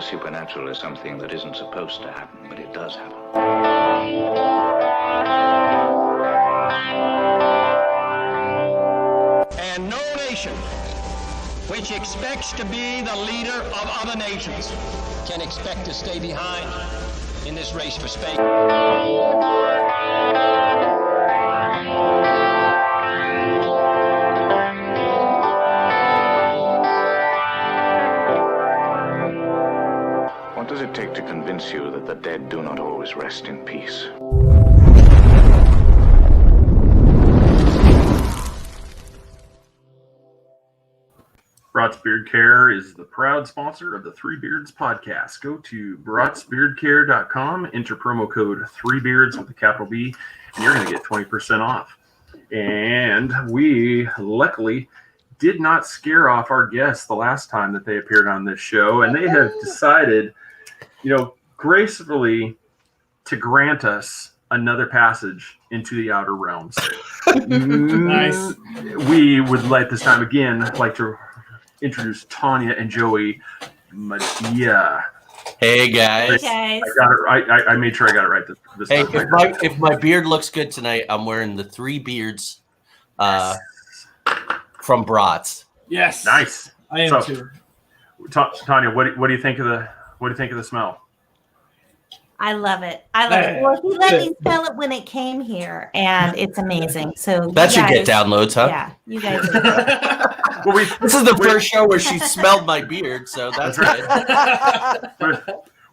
supernatural is something that isn't supposed to happen, but it does happen. And no nation which expects to be the leader of other nations can expect to stay behind in this race for space. What does it take to convince you that the dead do not always rest in peace? Bratz Beard Care is the proud sponsor of the Three Beards podcast. Go to bratzbeardcare.com, enter promo code 3beards with a capital B, and you're going to get 20% off. And we luckily did not scare off our guests the last time that they appeared on this show, and they have decided, gracefully to grant us another passage into the outer realms. Nice. We would like this time again like to introduce Tonya and Joey Medea. Hey guys. Hey guys. I got it right. I made sure I got it right this Hey, time. if my beard looks good tonight, I'm wearing the Three Beards from Bratz. Yes. Nice. I am too. Tonya, what do you think of the smell? I love it. Well, he let me smell it when it came here, and it's amazing. So That should get downloads, huh? Yeah, you guys. This is the first show where she smelled my beard, so that's good.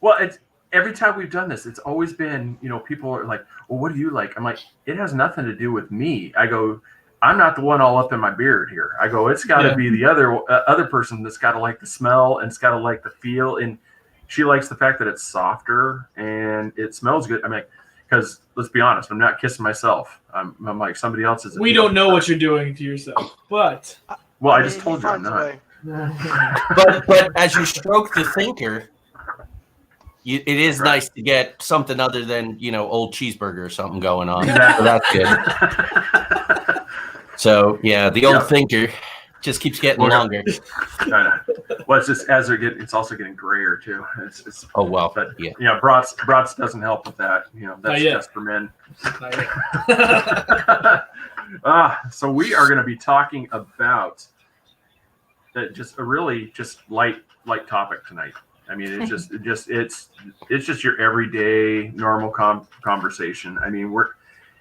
Well, it's every time we've done this, it's always been, people are like, well, what do you like? I'm like, it has nothing to do with me. I go, I'm not the one all up in my beard here. I go, it's got to be the other person that's got to like the smell and it's got to like the feel. And she likes the fact that it's softer and it smells good. I mean, because let's be honest, I'm not kissing myself. I'm like somebody else is. We don't know what you're doing to yourself, but. Well, I just told you I'm not. But as you stroke the thinker, it is nice to get something other than old cheeseburger or something going on. Exactly. So that's good. So yeah, the old thinker just keeps getting longer. Well, it's just as it's also getting grayer too. It's oh well, but yeah. Bratz doesn't help with that. That's just for men. So we are going to be talking about just a really light topic tonight. I mean, it's just your everyday normal conversation. I mean,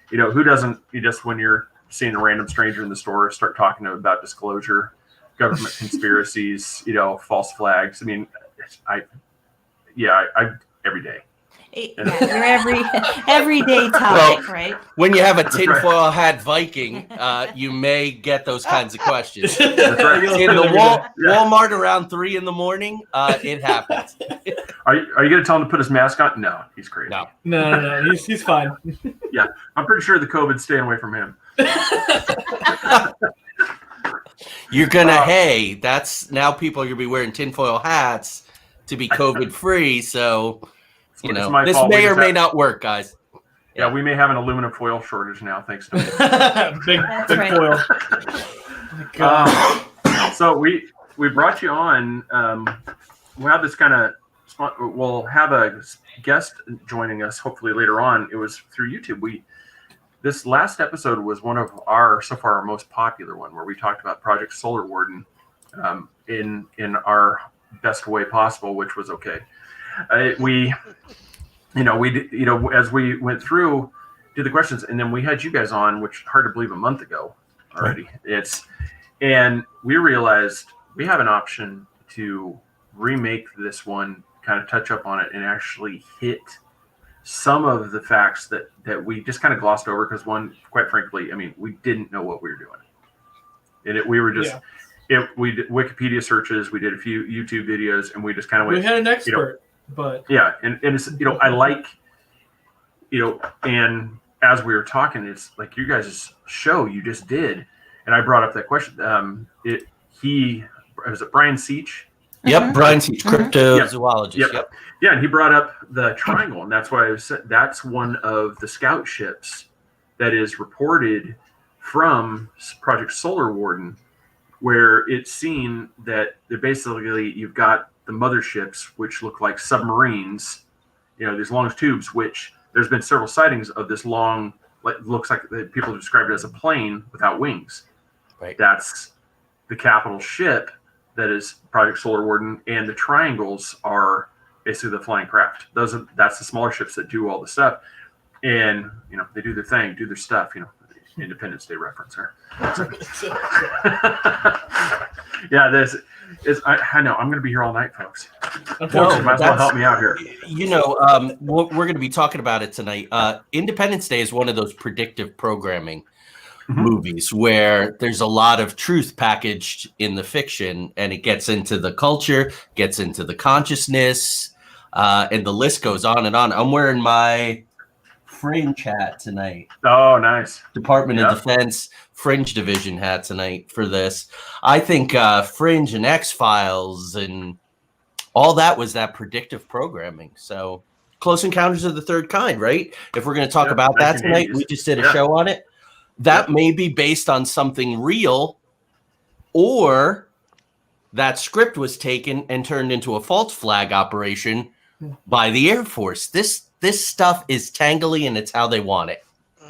who doesn't just when you're seeing a random stranger in the store start talking about disclosure, government conspiracies, false flags. I mean, I every day. Yeah, your everyday topic, right? When you have a tinfoil hat Viking, you may get those kinds of questions. That's right. In the Walmart around 3 a.m, it happens. Are you going to tell him to put his mask on? No, he's crazy. No, he's fine. Yeah, I'm pretty sure the COVID's staying away from him. You're gonna that's now people are gonna be wearing tinfoil hats to be COVID free. So this may or may not work, guys. Yeah, we may have an aluminum foil shortage now, thanks to big foil. Oh my so we brought you on. We'll have this we'll have a guest joining us hopefully later on. It was through YouTube. This last episode was one of our most popular one, where we talked about Project Solar Warden in our best way possible, which was okay. We as we went through, did the questions, and then we had you guys on, which hard to believe a month ago already. And we realized we have an option to remake this one, kind of touch up on it, and actually hit some of the facts that we just kind of glossed over because quite frankly, I mean, we didn't know what we were doing. And we were just, we did Wikipedia searches, we did a few YouTube videos, and we just kind of went. We had an expert, but yeah, and it's I like, and as we were talking, it's like you guys' show you just did, and I brought up that question. Was it Brian Seach? Yep, Brian Seach, cryptozoologist. Yep. Yeah, and he brought up the triangle, and that's why that's one of the scout ships that is reported from Project Solar Warden where it's seen that they're basically, you've got the motherships, which look like submarines, these long tubes, which there's been several sightings of this long, like looks like people describe it as a plane without wings. Right. That's the capital ship that is Project Solar Warden, and the triangles are basically the flying craft. That's the smaller ships that do all the stuff, and they do their thing, do their stuff. Independence Day reference here. Yeah, this is. I know I'm going to be here all night, folks. Unfortunately, might as well help me out here. We're going to be talking about it tonight. Independence Day is one of those predictive programming movies where there's a lot of truth packaged in the fiction, and it gets into the culture, gets into the consciousness, and the list goes on and on. I'm wearing my Fringe hat tonight. Oh, nice. Department of Defense Fringe Division hat tonight for this. I think Fringe and X-Files and all that was that predictive programming. So Close Encounters of the Third Kind, right? If we're going to talk about that tonight, we just did a show on it. That may be based on something real, or that script was taken and turned into a false flag operation by the Air Force. This stuff is tangly, and it's how they want it.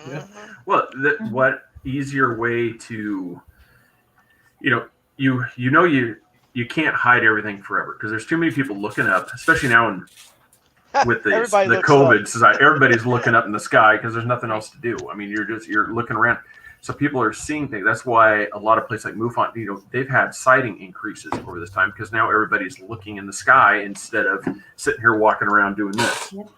Yeah. Well, what easier way to, you can't hide everything forever, because there's too many people looking up, especially now with the COVID society. Everybody's looking up in the sky because there's nothing else to do. I mean, you're looking around. So people are seeing things. That's why a lot of places like MUFON, they've had sighting increases over this time, because now everybody's looking in the sky instead of sitting here walking around doing this. Yep.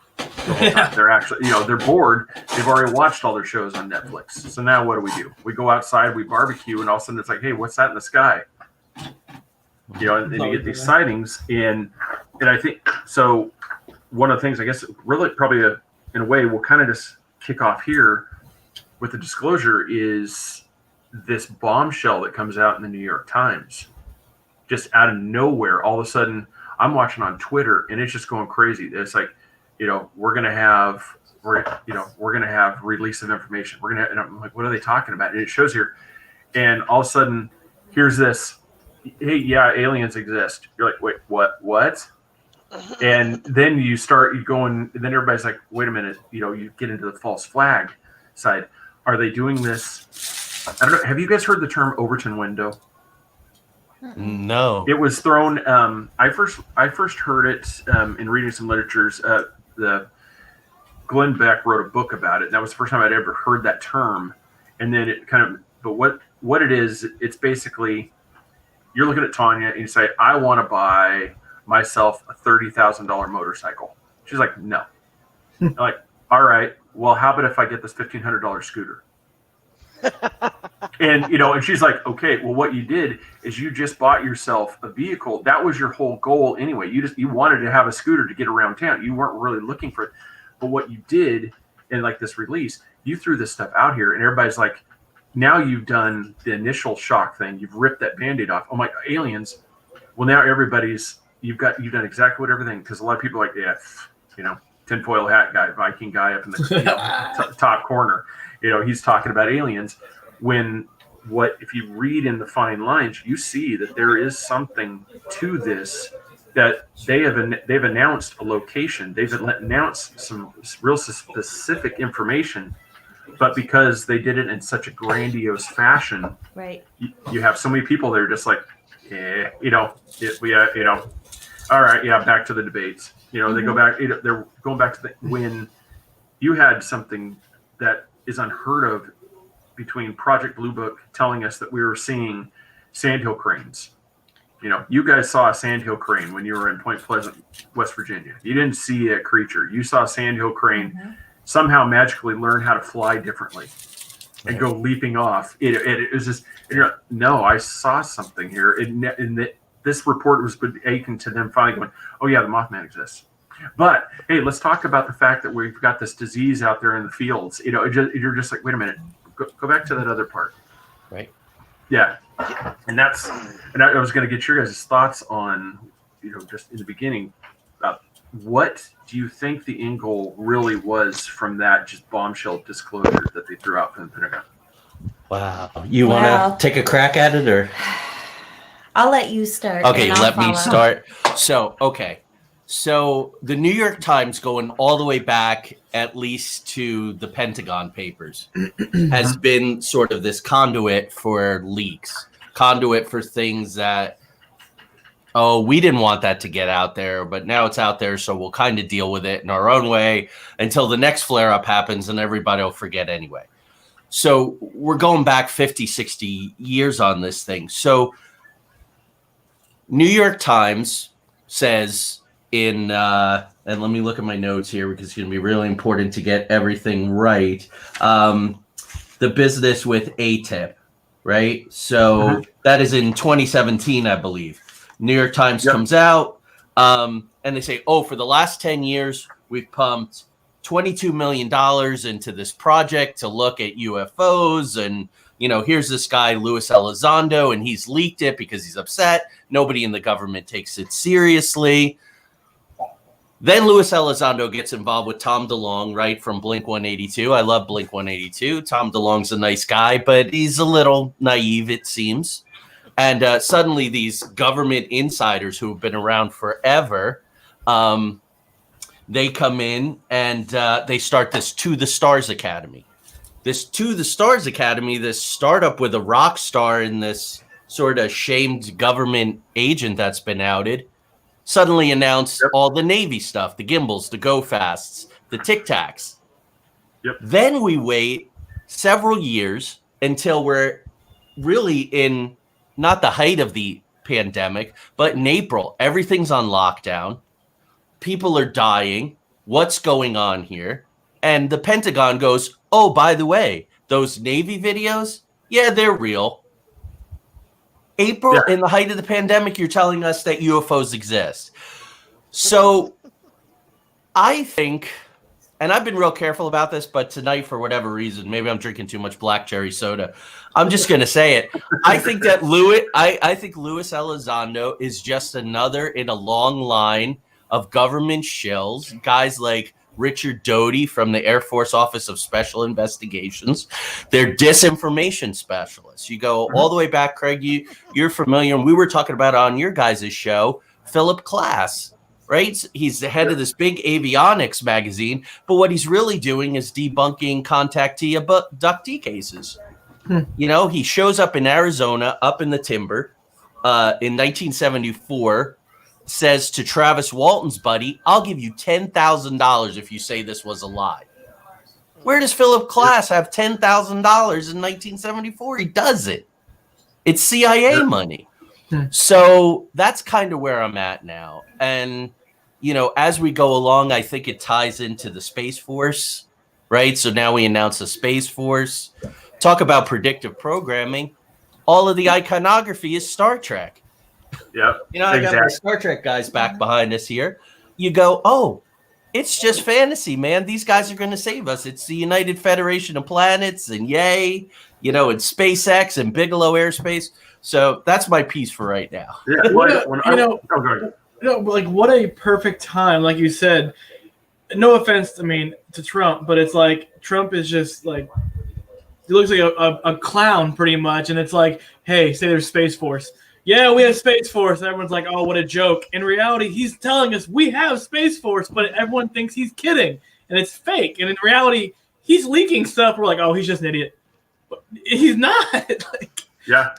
They're actually, they're bored. They've already watched all their shows on Netflix. So now what do? We go outside, we barbecue, and all of a sudden it's like, hey, what's that in the sky? And you get these sightings, and I think so. One of the things, I guess, really probably in a way, we'll kind of just kick off here with the disclosure is this bombshell that comes out in the New York Times, just out of nowhere. All of a sudden, I'm watching on Twitter, and it's just going crazy. It's like, we're gonna have release of information. And I'm like, what are they talking about? And it shows here, and all of a sudden, here's this. Hey, yeah, aliens exist. You're like, wait, what? And then you start going, and then everybody's like, wait a minute, you get into the false flag side. Are they doing this? I don't know. Have you guys heard the term Overton window? No. It was thrown. I first heard it in reading some literatures. The Glenn Beck wrote a book about it. And that was the first time I'd ever heard that term. And then it kind of, but what it is, it's basically, you're looking at Tonya and you say, I want to buy myself a $30,000 motorcycle. She's like, no. I'm like, all right, well, how about if I get this $1,500 scooter? And and she's like, okay, well, what you did is you just bought yourself a vehicle. That was your whole goal anyway. You wanted to have a scooter to get around town. You weren't really looking for it. But what you did in like this release, you threw this stuff out here, and everybody's like, now you've done the initial shock thing. You've ripped that Band-Aid off. I'm like, aliens. Well, now you've done exactly what everything, because a lot of people are like, yeah, tinfoil hat guy, Viking guy up in the top corner. He's talking about aliens. If you read in the fine lines, you see that there is something to this, that they've announced a location. They've announced some real specific information, but because they did it in such a grandiose fashion, right? You have so many people that are just like, all right, yeah, back to the debates. They go back. They're going back to when you had something that is unheard of between Project Blue Book telling us that we were seeing sandhill cranes. You guys saw a sandhill crane when you were in Point Pleasant, West Virginia. You didn't see a creature. You saw a sandhill crane somehow magically learn how to fly differently and go leaping off. It was just, no, I saw something here. This report was aching to them finally going, oh yeah, the Mothman exists. But hey, let's talk about the fact that we've got this disease out there in the fields. You're just like, wait a minute, go back to that other part. Right. Yeah. And I was going to get your guys' thoughts on, just in the beginning, what do you think the end goal really was from that just bombshell disclosure that they threw out from the Pentagon? Wow. You want to take a crack at it, or? I'll let you start. Okay, and I'll let me follow. start. So the New York Times, going all the way back at least to the Pentagon Papers, has been sort of this conduit for leaks, conduit for things that, oh, we didn't want that to get out there, but now it's out there, so we'll kind of deal with it in our own way until the next flare-up happens and everybody will forget anyway. So we're going back 50, 60 years on this thing. So New York Times says in, and let me look at my notes here because it's going to be really important to get everything right. The business with ATIP, right? So that is in 2017, I believe. New York Times comes out and they say, oh, for the last 10 years, we've pumped $22 million into this project to look at UFOs. And, you know, here's this guy, Luis Elizondo, and he's leaked it because he's upset. Nobody in the government takes it seriously. Then Luis Elizondo gets involved with Tom DeLonge, right, from Blink-182. I love Blink-182. Tom DeLonge's a nice guy, but he's a little naive, it seems. And suddenly these government insiders who have been around forever, they come in and they start this To the Stars Academy. This To the Stars Academy, this startup with a rock star and this sort of shamed government agent that's been outed, suddenly announced all the Navy stuff, the gimbals, the go-fasts, the tic-tacs. Then we wait several years until we're really in not the height of the pandemic, but in April, everything's on lockdown. People are dying. What's going on here? And the Pentagon goes, oh, by the way, those Navy videos, yeah, they're real. April, in the height of the pandemic, you're telling us that UFOs exist. So I think, and I've been real careful about this, but tonight, for whatever reason, maybe I'm drinking too much black cherry soda. I'm just going to say it. I think that I think Luis Elizondo is just another in a long line of government shills, guys like Richard Doty from the Air Force Office of Special Investigations. They're disinformation specialists. You go all the way back, Craig, you're familiar, and we were talking about on your guys' show, Philip Klass, right? He's the head of this big avionics magazine, but what he's really doing is debunking contactee abductee cases. You know, he shows up in Arizona, up in the timber, in 1974, says to Travis Walton's buddy, I'll give you $10,000 if you say this was a lie. Where does Philip Klass have $10,000 in 1974? He does it. It's CIA money. So that's kind of where I'm at now. And, you know, as we go along, I think it ties into the Space Force, right? So now we announce the Space Force. Talk about predictive programming. All of the iconography is Star Trek. Yeah. You know, I got my Star Trek guys back behind us here. You go, oh, it's just fantasy, man. These guys are going to save us. It's the United Federation of Planets and yay, you know, and SpaceX and Bigelow Aerospace. So that's my piece for right now. Yeah. Like what a perfect time. Like you said, no offense, I mean, to Trump, but it's like Trump is just like, he looks like a clown pretty much. And it's like, hey, say there's Space Force. Yeah, we have Space Force. And everyone's like, oh, what a joke. In reality, he's telling us we have Space Force, but everyone thinks he's kidding. And it's fake. And in reality, he's leaking stuff. We're like, oh, he's just an idiot. But he's not. Like,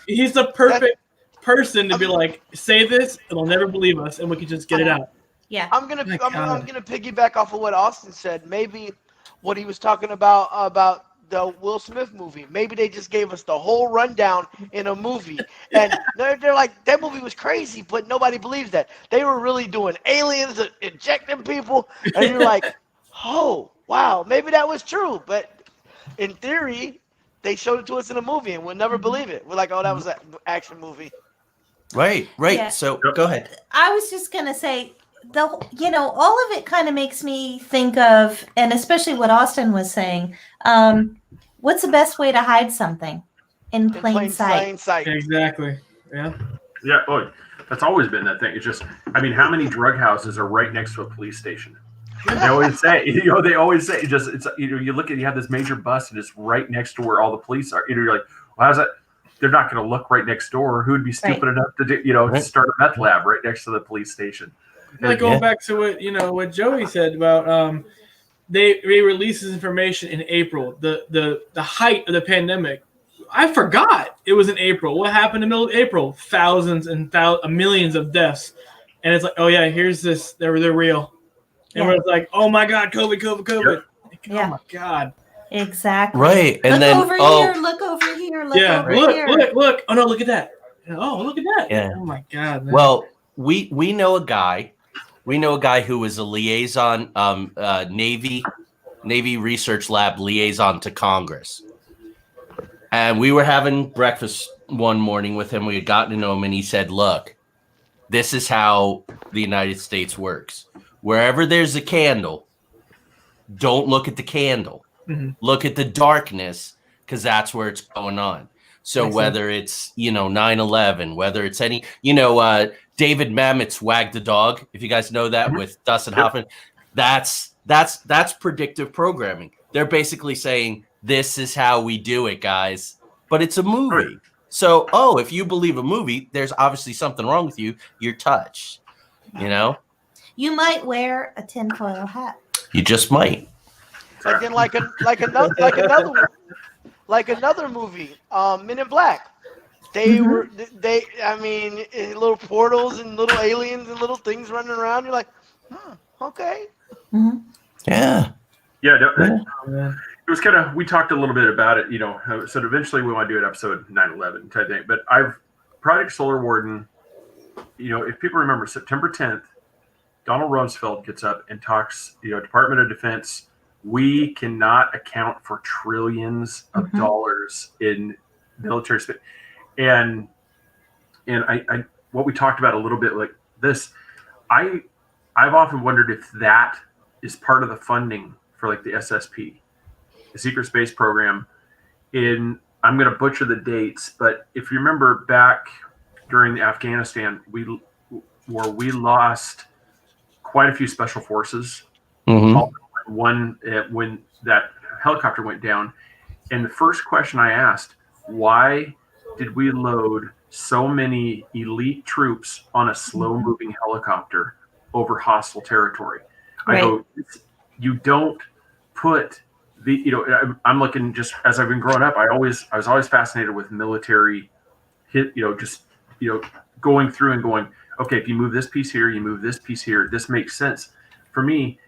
he's the perfect person to be like, say this, and they'll never believe us, and we can just get it out. Yeah. I'm gonna piggyback off of what Austin said. Maybe what he was talking about the Will Smith movie. Maybe they just gave us the whole rundown in a movie. And they're like, that movie was crazy, but nobody believes that. They were really doing aliens, injecting people. And you're like, oh, wow, maybe that was true. But in theory, they showed it to us in a movie and we'll never believe it. We're like, oh, that was an action movie. Right. Yeah. So go ahead. I was just going to say, all of it kind of makes me think of, and especially what Austin was saying, what's the best way to hide something? In plain sight. Exactly. Yeah. Yeah. Oh, that's always been that thing. It's just, I mean, how many drug houses are right next to a police station? They always say, you look at, you have this major bust and it's right next to where all the police are. You're like, well, how's that? they're not going to look right next door. Who would be stupid enough to do, Right. start a meth lab right next to the police station? Like going back to what Joey said about they released this information in April, the height of the pandemic. I forgot it was in April. What happened in the middle of April? Thousands and millions of deaths, and it's like, oh yeah, here's this. They're real, and we're like, oh my god, COVID. Yep. Yeah. Oh my god. Exactly. Right, and look then over here, look over here, look Yeah, over here. look. Oh no, look at that. Oh, look at that. Yeah. Oh my god. Man. Well, we know a guy. We know a guy who was a liaison, Navy Research Lab liaison to Congress. And we were having breakfast one morning with him. We had gotten to know him, and he said, look, this is how the United States works. Wherever there's a candle, don't look at the candle. Mm-hmm. Look at the darkness, because that's where it's going on. So Makes whether it's, 9/11, whether it's any, David Mamet's Wag the Dog, if you guys know that, with Dustin Hoffman, that's predictive programming. They're basically saying, this is how we do it, guys. But it's a movie. So, if you believe a movie, there's obviously something wrong with you. You're touched, You might wear a tinfoil hat. You just might. Again, like another movie, Men in Black. They were little portals and little aliens and little things running around. You're like, okay. Mm-hmm. Yeah. Yeah. It was kind of, we talked a little bit about it, so eventually we want to do an episode 9/11 type thing. But Project Solar Warden, if people remember, September 10th, Donald Rumsfeld gets up and talks, Department of Defense, we cannot account for trillions of dollars in military spending. And I what we talked about a little bit like this, I've often wondered if that is part of the funding for like the SSP, the Secret Space Program. I'm going to butcher the dates, but if you remember back during the Afghanistan we lost quite a few special forces. When that helicopter went down, and the first question I asked, why did we load so many elite troops on a slow-moving helicopter over hostile territory? I go, you don't put I'm looking, just as I've been growing up, I was always fascinated with military going through and going, okay, if you move this piece here, you move this piece here, this makes sense. For me,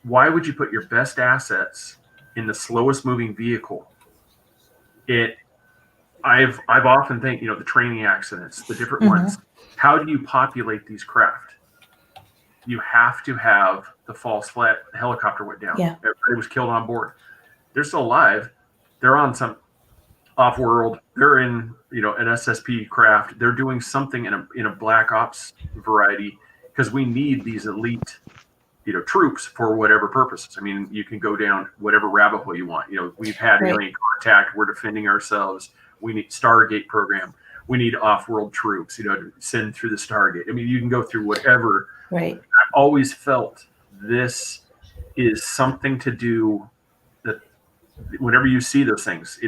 why would you put your best assets in the slowest moving vehicle? I've often think, the training accidents, the different ones. How do you populate these craft? You have to have the false flat helicopter went down. Yeah. Everybody was killed on board. They're still alive. They're on some off-world. They're in, an SSP craft. They're doing something in a black ops variety, because we need these elite troops for whatever purposes. I mean, you can go down whatever rabbit hole you want. We've had alien contact. We're defending ourselves. We need Stargate program. We need off-world troops, to send through the Stargate. I mean, you can go through whatever. Right. I've always felt this is something to do that whenever you see those things,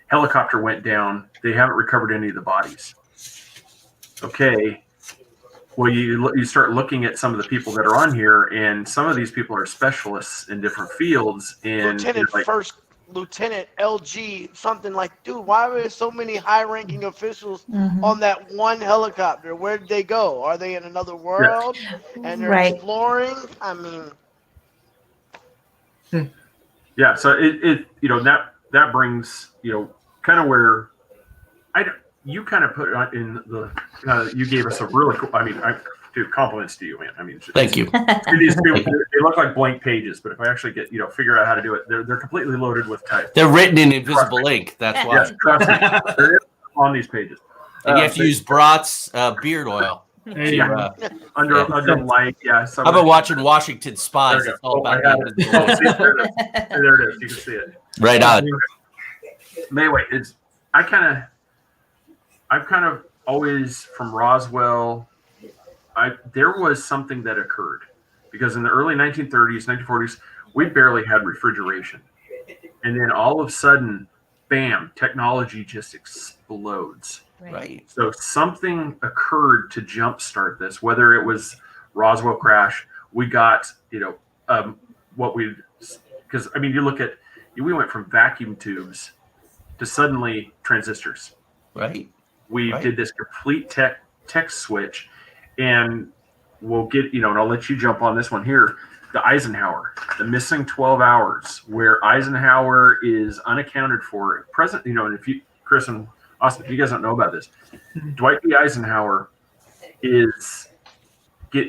helicopter went down. They haven't recovered any of the bodies. Okay. Well, you start looking at some of the people that are on here, and some of these people are specialists in different fields. And Lieutenant LG, something like, dude, why are there so many high-ranking officials on that one helicopter? Where did they go? Are they in another world? And they're exploring? I mean, yeah. So it that brings kind of where you kind of put it in the you gave us a really cool. I mean, dude, compliments to you, man. I mean, thank you. These people, they look like blank pages, but if I actually get figure out how to do it, they're completely loaded with type. They're written in invisible ink. That's why. Yes, trust me. They're on these pages. And you have to use Brat's beard oil. Under light. Yeah. I've been watching Washington Spies. It's all about there it is. You can see it. Right on. Anyway, I've kind of always, from Roswell, there was something that occurred, because in the early 1930s, 1940s, we barely had refrigeration. And then all of a sudden, bam, technology just explodes. Right. So something occurred to jumpstart this, whether it was Roswell crash, we got, because I mean, we went from vacuum tubes to suddenly transistors. Right. We Right. did this complete tech switch, and we'll get, and I'll let you jump on this one here. The Eisenhower, the missing 12 hours, where Eisenhower is unaccounted for. Present, and if you, Chris and Austin, if you guys don't know about this, Dwight D. Eisenhower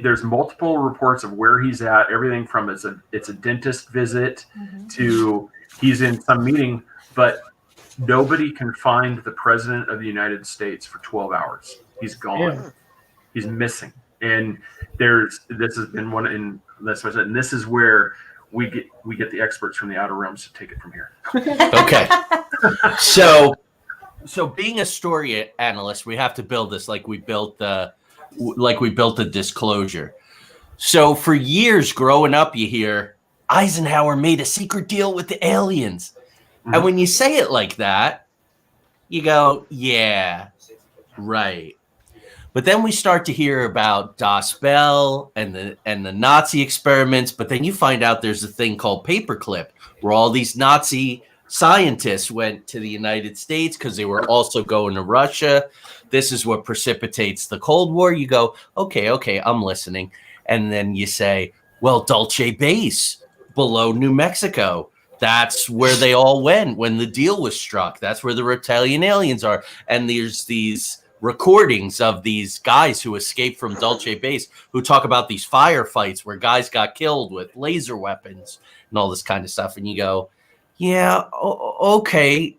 there's multiple reports of where he's at, everything from it's a dentist visit to he's in some meeting, but nobody can find the president of the United States for 12 hours. He's gone. Yeah. He's missing. And this has been one, and that's what I said. And this is where we get the experts from the outer realms to take it from here. Okay. So being a story analyst, we have to build this like we built the disclosure. So for years growing up, you hear Eisenhower made a secret deal with the aliens. Mm-hmm. And when you say it like that, you go, yeah, right. But then we start to hear about Das Bell and the Nazi experiments. But then you find out there's a thing called paperclip, where all these Nazi scientists went to the United States because they were also going to Russia. This is what precipitates the Cold War. You go, okay, I'm listening. And then you say, well, Dulce Base below New Mexico. That's where they all went when the deal was struck. That's where the reptilian aliens are. And there's these recordings of these guys who escaped from Dulce Base who talk about these firefights where guys got killed with laser weapons and all this kind of stuff. And you go, yeah, okay,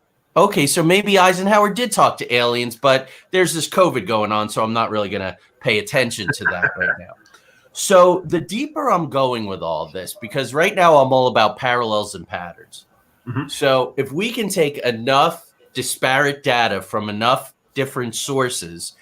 so maybe Eisenhower did talk to aliens, but there's this COVID going on, so I'm not really going to pay attention to that right now. So the deeper I'm going with all this, because right now I'm all about parallels and patterns. Mm-hmm. So if we can take enough disparate data from enough different sources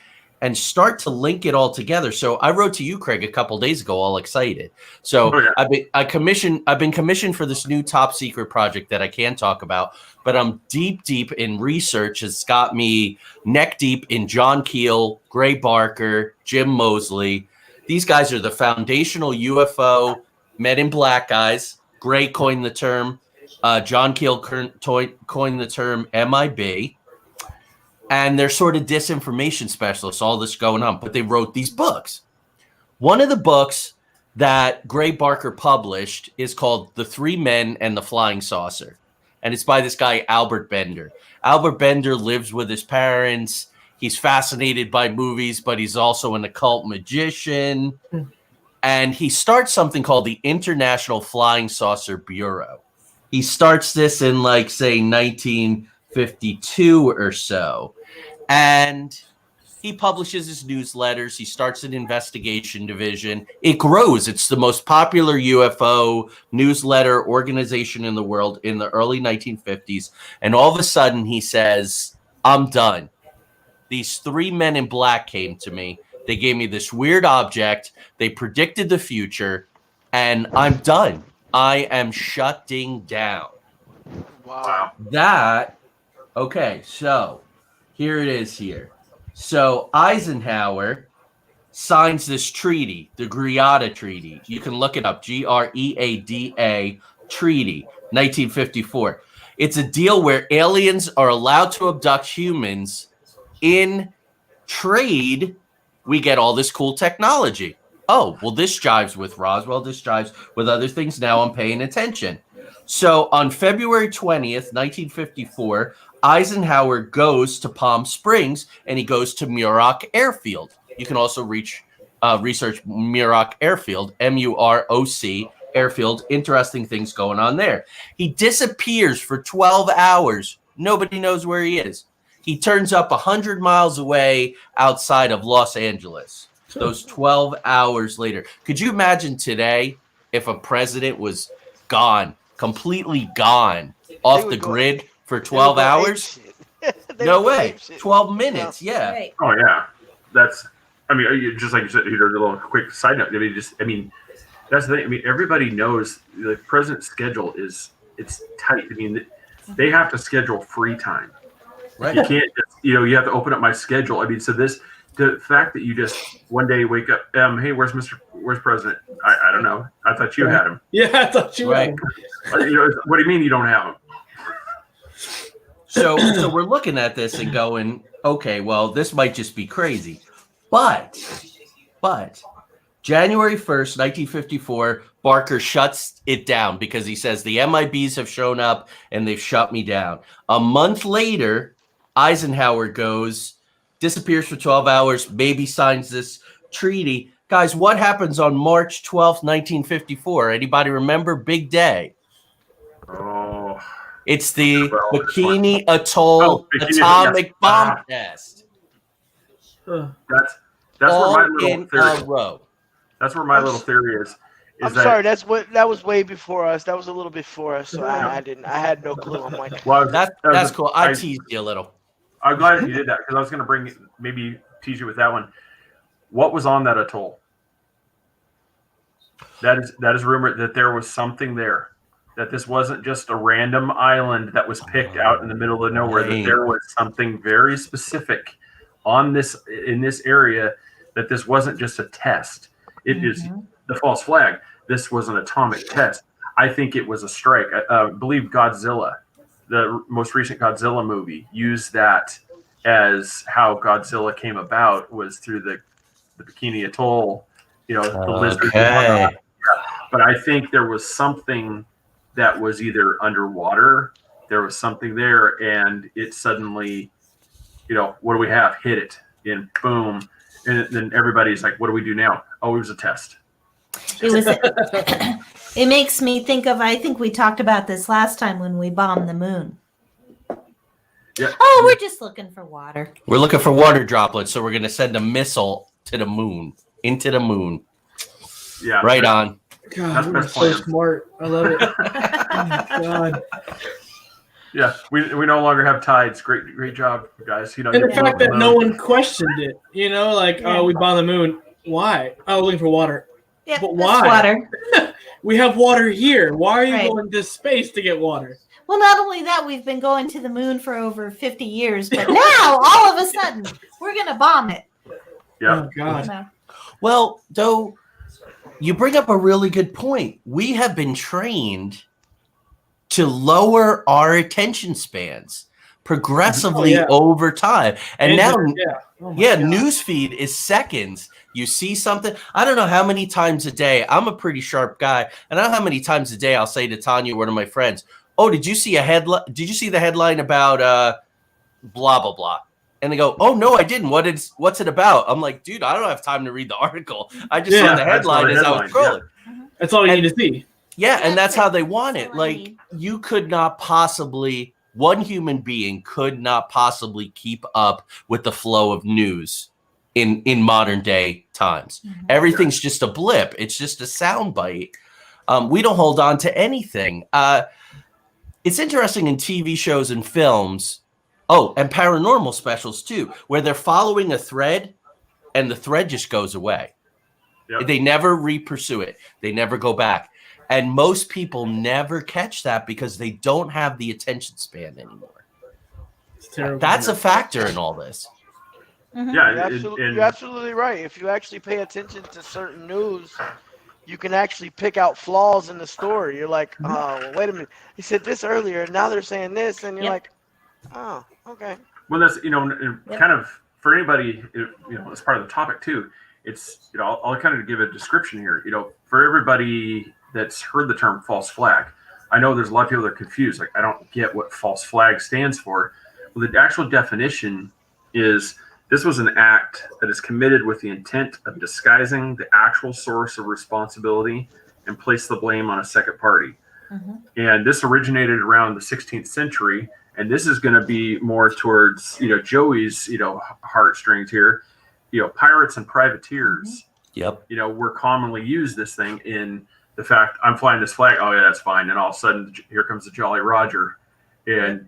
and start to link it all together. So I wrote to you, Craig, a couple days ago, all excited. So I've been commissioned for this new top secret project that I can't talk about, but I'm deep in research. It's got me neck deep in John Keel, Gray Barker, Jim Moseley. These guys are the foundational UFO Men in Black guys. Gray coined the term. John Keel coined the term MIB. And they're sort of disinformation specialists, all this going on. But they wrote these books. One of the books that Gray Barker published is called The Three Men and the Flying Saucer. And it's by this guy, Albert Bender. Albert Bender lives with his parents. He's fascinated by movies, but he's also an occult magician. And he starts something called the International Flying Saucer Bureau. He starts this in, say, 1952 or so. And he publishes his newsletters. He starts an investigation division. It grows. It's the most popular UFO newsletter organization in the world in the early 1950s. And all of a sudden he says, I'm done. These three men in black came to me. They gave me this weird object. They predicted the future. And I'm done. I am shutting down. Wow. Okay, so here it is here. So Eisenhower signs this treaty, the Greada Treaty. You can look it up, Greada Treaty, 1954. It's a deal where aliens are allowed to abduct humans. In trade, we get all this cool technology. Oh, well, this jives with Roswell. This jives with other things. Now I'm paying attention. So on February 20th, 1954, Eisenhower goes to Palm Springs and he goes to Muroc Airfield. You can also research Muroc Airfield, MUROC Airfield. Interesting things going on there. He disappears for 12 hours. Nobody knows where he is. He turns up 100 miles away outside of Los Angeles. Those 12 hours later. Could you imagine today if a president was gone, completely gone, off the grid for 12 hours? No way. 12 minutes, yeah. Right. Oh, yeah. Just like you said, here's a little quick side note. That's the thing. Everybody knows the president's schedule it's tight. They have to schedule free time. Right. You can't just, you have to open up my schedule. I mean, so the fact that you just one day wake up, hey, where's President? I don't know. I thought you had him. Yeah, I thought you Right. had him. What do you mean you don't have him? So we're looking at this and going, okay, well, this might just be crazy. But January 1st, 1954, Barker shuts it down because he says the MIBs have shown up and they've shut me down. A month later, Eisenhower disappears for 12 hours, maybe signs this treaty. Guys, what happens on March 12th, 1954? Anybody remember? Big day. Oh, It's the well, Bikini Atoll Bikini, atomic yes. bomb test. Ugh. that's All where my little in theory. a row. That's where my little theory is. I'm sorry, that was way before us. That was a little before us, so I had no clue. I'm like, Well, That's cool. I teased you a little. I'm glad you did that because I was going to maybe tease you with that one. What was on that atoll? That is rumored that there was something there. That this wasn't just a random island that was picked out in the middle of nowhere. Right. That there was something very specific in this area. That this wasn't just a test. It is the false flag. This was an atomic test. I think it was a strike. I believe Godzilla, the most recent Godzilla movie, used that as how Godzilla came about, was through the Bikini Atoll, the lizards and whatnot. But I think there was something that was either underwater, there was something there, and it suddenly, what do we have? Hit it, and boom. And then everybody's like, what do we do now? Oh, it was a test. It was. It makes me think of. I think we talked about this last time when we bombed the moon. Yeah. Oh, we're just looking for water. We're looking for water droplets, so we're going to send a missile to the moon, into the moon. Yeah. Right on. God, That's we're best so plan. smart. I love it. Oh my God. Yeah. We no longer have tides. Great job, guys. And the fact that no one questioned it, oh, we bombed the moon. Why? Oh, looking for water. Yeah, But that's why? water. We have water here. Why are you Right. going to space to get water? Well, not only that, we've been going to the moon for over 50 years, but now all of a sudden we're going to bomb it. Yeah. Oh God. You know? Well, though, you bring up a really good point. We have been trained to lower our attention spans progressively over time. And now, Oh my God. newsfeed is seconds. You see something. I don't know how many times a day. I'm a pretty sharp guy. And I don't know how many times a day I'll say to Tonya, one of my friends, oh, did you see a headline? Did you see the headline about blah, blah, blah? And they go, oh, no, I didn't. What's it about? I'm like, dude, I don't have time to read the article. I just saw the headline as I was scrolling. That's all you need to see. Yeah, and that's how they want it. That's all I Like, need. you could not possibly, one human being could not possibly keep up with the flow of news in modern day times. Everything's just a blip. It's just a soundbite. We don't hold on to anything. It's interesting in TV shows and films. Oh, and paranormal specials too, where they're following a thread and the thread just goes away. Yep. They never re-pursue it. They never go back. And most people never catch that because they don't have the attention span anymore. It's terrible. That's a factor in all this. Yeah. you're absolutely right. If you actually pay attention to certain news, you can actually pick out flaws in the story. You're like, oh, well, wait a minute. He said this earlier, and now they're saying this, and you're like, oh, okay. Well, that's kind of for anybody, as part of the topic too. It's I'll kind of give a description here. For everybody that's heard the term false flag, I know there's a lot of people that are confused. Like, I don't get what false flag stands for. Well, the actual definition is this was an act that is committed with the intent of disguising the actual source of responsibility and place the blame on a second party. And this originated around the 16th century. And this is going to be more towards, Joey's, heartstrings here. Pirates and privateers, Yep. were commonly used this thing in the fact I'm flying this flag. Oh yeah, that's fine. And all of a sudden here comes the Jolly Roger, and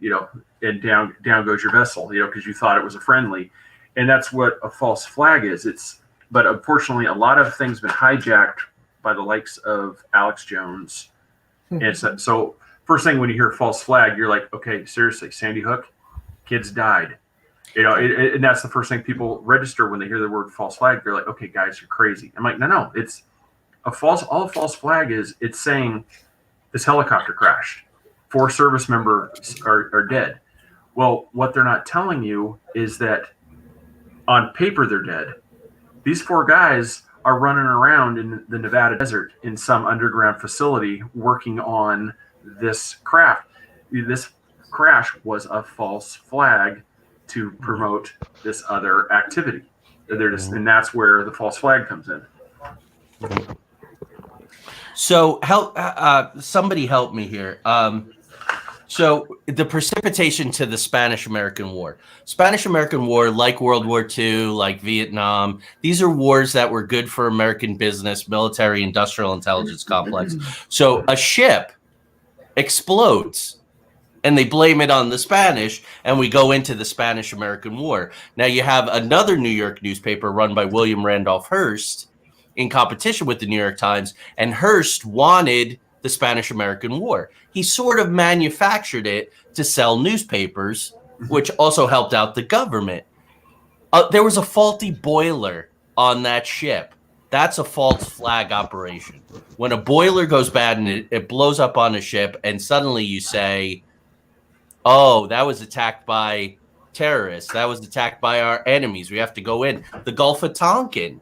and down goes your vessel, because you thought it was a friendly. And that's what a false flag is. But unfortunately, a lot of things have been hijacked by the likes of Alex Jones. And so first thing when you hear false flag, you're like, okay, seriously, Sandy Hook, kids died. And that's the first thing people register when they hear the word false flag. They're like, okay, guys, you're crazy. I'm like, no, it's all a false flag is it's saying this helicopter crashed. 4 service members are dead. Well, what they're not telling you is that on paper they're dead. These 4 guys are running around in the Nevada desert in some underground facility working on this craft. This crash was a false flag to promote this other activity. And that's where the false flag comes in. So somebody help me here. So the precipitation to the Spanish-American War. Spanish-American War, like World War II, like Vietnam, these are wars that were good for American business, military, industrial intelligence complex. So a ship explodes, and they blame it on the Spanish, and we go into the Spanish-American War. Now you have another New York newspaper run by William Randolph Hearst in competition with the New York Times, and Hearst wanted the Spanish-American War. He sort of manufactured it to sell newspapers, which also helped out the government. There was a faulty boiler on that ship. That's a false flag operation. When a boiler goes bad and it blows up on a ship, and suddenly you say, oh, that was attacked by terrorists. That was attacked by our enemies. We have to go in. The Gulf of Tonkin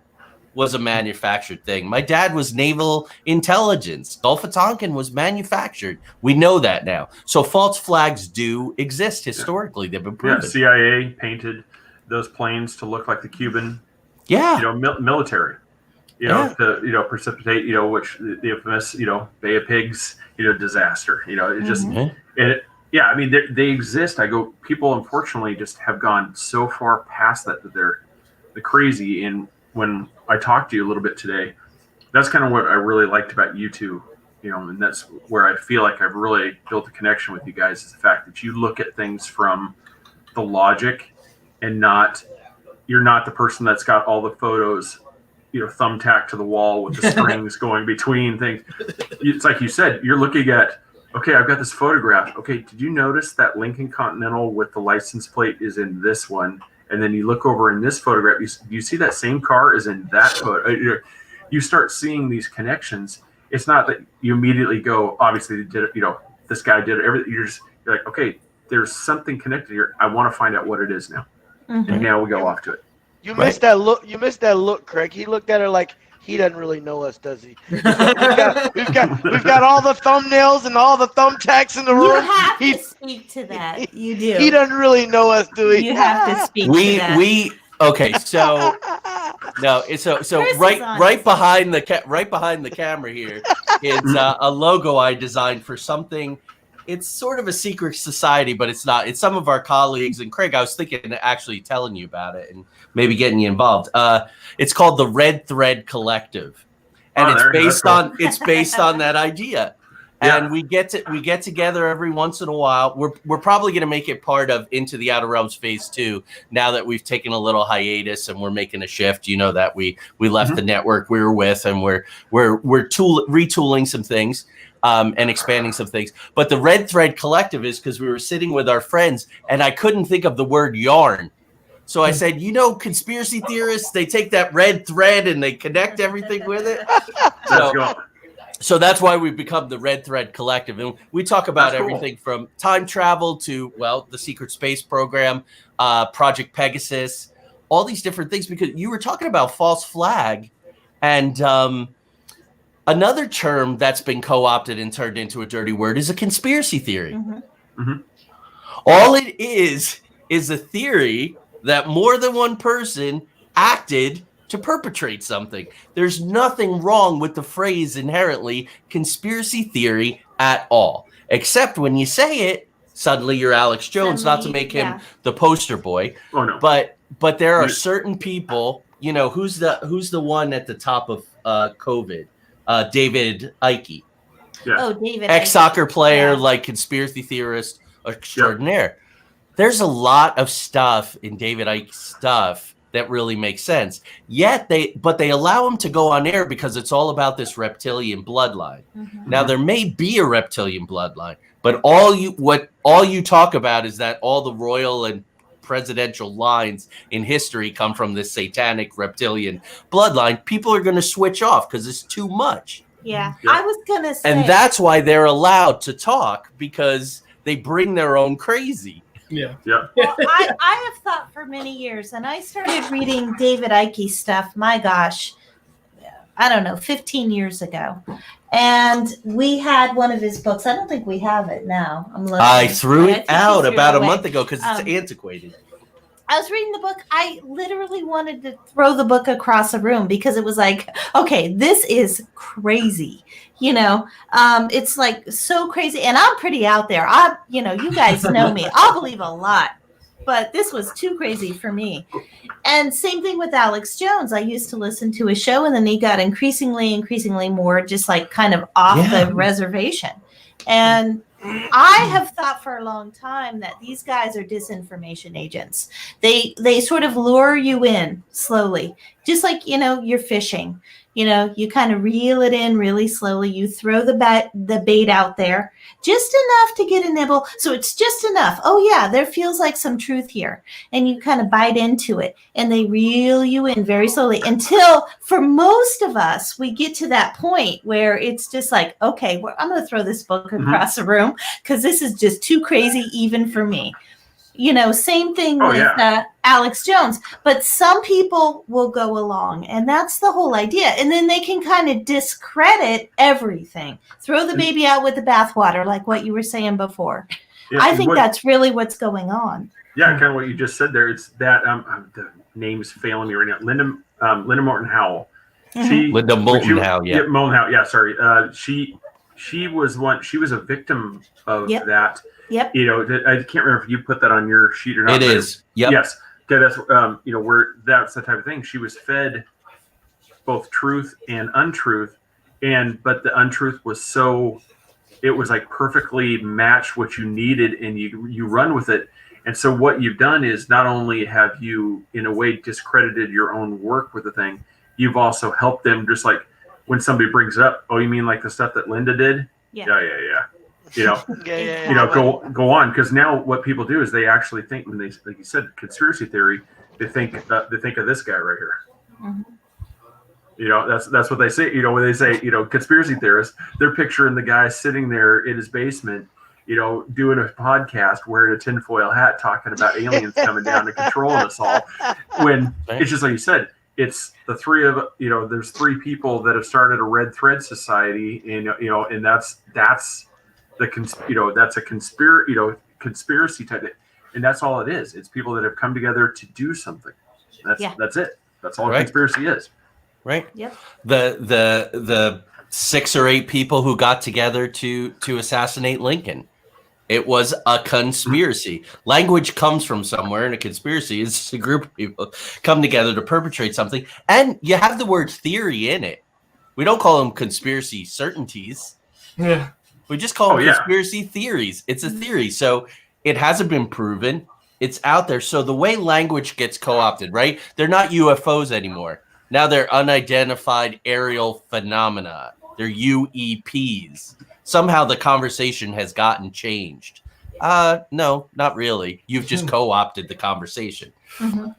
was a manufactured thing. My dad was naval intelligence. Gulf of Tonkin was manufactured. We know that now. So false flags do exist historically. They've been proven. Yeah, CIA painted those planes to look like the Cuban, military, to precipitate, which the infamous, Bay of Pigs, disaster. It just I mean, they exist. People unfortunately just have gone so far past that they're crazy. And when I talked to you a little bit today, that's kind of what I really liked about you two, and that's where I feel like I've really built a connection with you guys, is the fact that you look at things from the logic and you're not the person that's got all the photos, thumbtacked to the wall with the strings going between things. It's like you said, you're looking at, okay, I've got this photograph. Okay, did you notice that Lincoln Continental with the license plate is in this one? And then you look over in this photograph, you see that same car is in that photo. You start seeing these connections. It's not that you immediately go, obviously, they did it, this guy did it, everything. You're like, okay, there's something connected here. I want to find out what it is now. Mm-hmm. And now we go off to it. You missed that look. You missed that look, Craig. He looked at her like he doesn't really know us, does he? we've got all the thumbnails and all the thumbtacks in the room. You have to speak to that. You do. He doesn't really know us, do he? You have to speak to that. Okay, so no, so right behind the camera here is a logo I designed for something. It's sort of a secret society, but it's not. It's some of our colleagues. And Craig, I was thinking of actually telling you about it and maybe getting you involved. It's called the Red Thread Collective, and it's based on that idea. Yeah. And we get together every once in a while. We're probably going to make it part of Into the Outer Realms Phase 2 now that we've taken a little hiatus and we're making a shift. That we left the network we were with, and we're retooling some things. And expanding some things. But the Red Thread Collective is because we were sitting with our friends and I couldn't think of the word yarn. So I said, conspiracy theorists, they take that red thread and they connect everything with it. So that's why we've become the Red Thread Collective. And we talk about everything from time travel to, the secret space program, Project Pegasus, all these different things, because you were talking about false flag and another term that's been co-opted and turned into a dirty word is a conspiracy theory. Mm-hmm. Mm-hmm. All it is a theory that more than one person acted to perpetrate something. There's nothing wrong with the phrase inherently conspiracy theory at all, except when you say it, suddenly you're Alex Jones, not to make him the poster boy. Oh, no. But there are certain people, who's the one at the top of COVID? David Icke. Yeah. Oh, David. Ex-soccer player, conspiracy theorist extraordinaire. Yeah. There's a lot of stuff in David Icke's stuff that really makes sense. Yet they allow him to go on air because it's all about this reptilian bloodline. Mm-hmm. Now, there may be a reptilian bloodline, But all you talk about is that all the royal and presidential lines in history come from this satanic reptilian bloodline. People are going to switch off because it's too much. Yeah, Yep. I was gonna say, And that's why they're allowed to talk, because they bring their own crazy. Yeah. Yeah. well, I have thought for many years, and I started reading David Icke stuff. My gosh, I don't know, 15 years ago, and we had one of his books. I don't think we have it now. I'm looking. I threw I it think you out threw it about a away. month ago because it's Um, antiquated. I was reading the book. I literally wanted to throw the book across a room because it was like, okay, this is crazy. It's like so crazy. And I'm pretty out there. You guys know me. I'll believe a lot. But this was too crazy for me. And same thing with Alex Jones. I used to listen to his show, and then he got increasingly more just like kind of off the reservation. And I have thought for a long time that these guys are disinformation agents. They sort of lure you in slowly, just like, you're fishing. You kind of reel it in really slowly. You throw the bait out there just enough to get a nibble. So it's just enough. Oh yeah, there feels like some truth here. And you kind of bite into it, and they reel you in very slowly until, for most of us, we get to that point where it's just like, okay, I'm going to throw this book across the room because this is just too crazy even for me. Same thing with Alex Jones. But some people will go along, and that's the whole idea. And then they can kind of discredit everything. Throw the baby out with the bathwater, like what you were saying before. Yeah, I think that's really what's going on. Yeah, kind of what you just said there. It's that the name's failing me right now. Linda Moulton Howell. Linda Moulton Howell, yeah. Moulton Howell, yeah, sorry. She was a victim of that. Yep. I can't remember if you put that on your sheet or not. It is. Yep. Yes. Okay, that's where that's the type of thing. She was fed both truth and untruth, but the untruth was it was like perfectly matched what you needed, and you run with it. And so what you've done is not only have you in a way discredited your own work with the thing, you've also helped them. Just like when somebody brings it up, oh, you mean like the stuff that Linda did? Yeah. Go on, because now what people do is they actually think, when they, like you said, conspiracy theory, they think of this guy right here. Mm-hmm. That's what they say. When they say conspiracy theorists, they're picturing the guy sitting there in his basement, doing a podcast wearing a tinfoil hat, talking about aliens coming down and controlling us all. When it's just like you said, it's the three of there's three people that have started a Red Thread Society, and that's that's a conspiracy type thing. And that's all it is. It's people that have come together to do something. That's it. That's all a conspiracy is. Right. Yep. The 6 or 8 people who got together to assassinate Lincoln. It was a conspiracy. Language comes from somewhere, and a conspiracy is a group of people come together to perpetrate something. And you have the word theory in it. We don't call them conspiracy certainties. Yeah. We just call them conspiracy theories. It's a theory. So it hasn't been proven. It's out there. So the way language gets co-opted, right? They're not UFOs anymore. Now they're unidentified aerial phenomena. They're UEPs. Somehow the conversation has gotten changed. No, not really. You've just co-opted the conversation. Mm-hmm.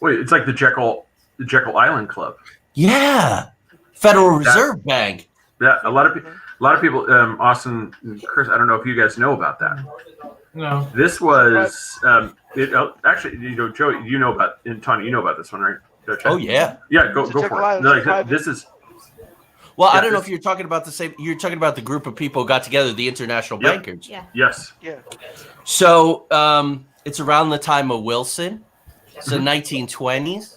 Wait, it's like the Jekyll Island Club. Yeah. Federal Reserve Bank. Yeah, a lot of people, Austin and Chris, I don't know if you guys know about that. No. This was actually, Joe, and Tonya, you know about this one, right? Oh yeah. Yeah, go for it. This is. Well, I don't know if you're talking about the same. You're talking about the group of people who got together, the international bankers. Yeah. Yes. Yeah. So it's around the time of Wilson, so 1920s.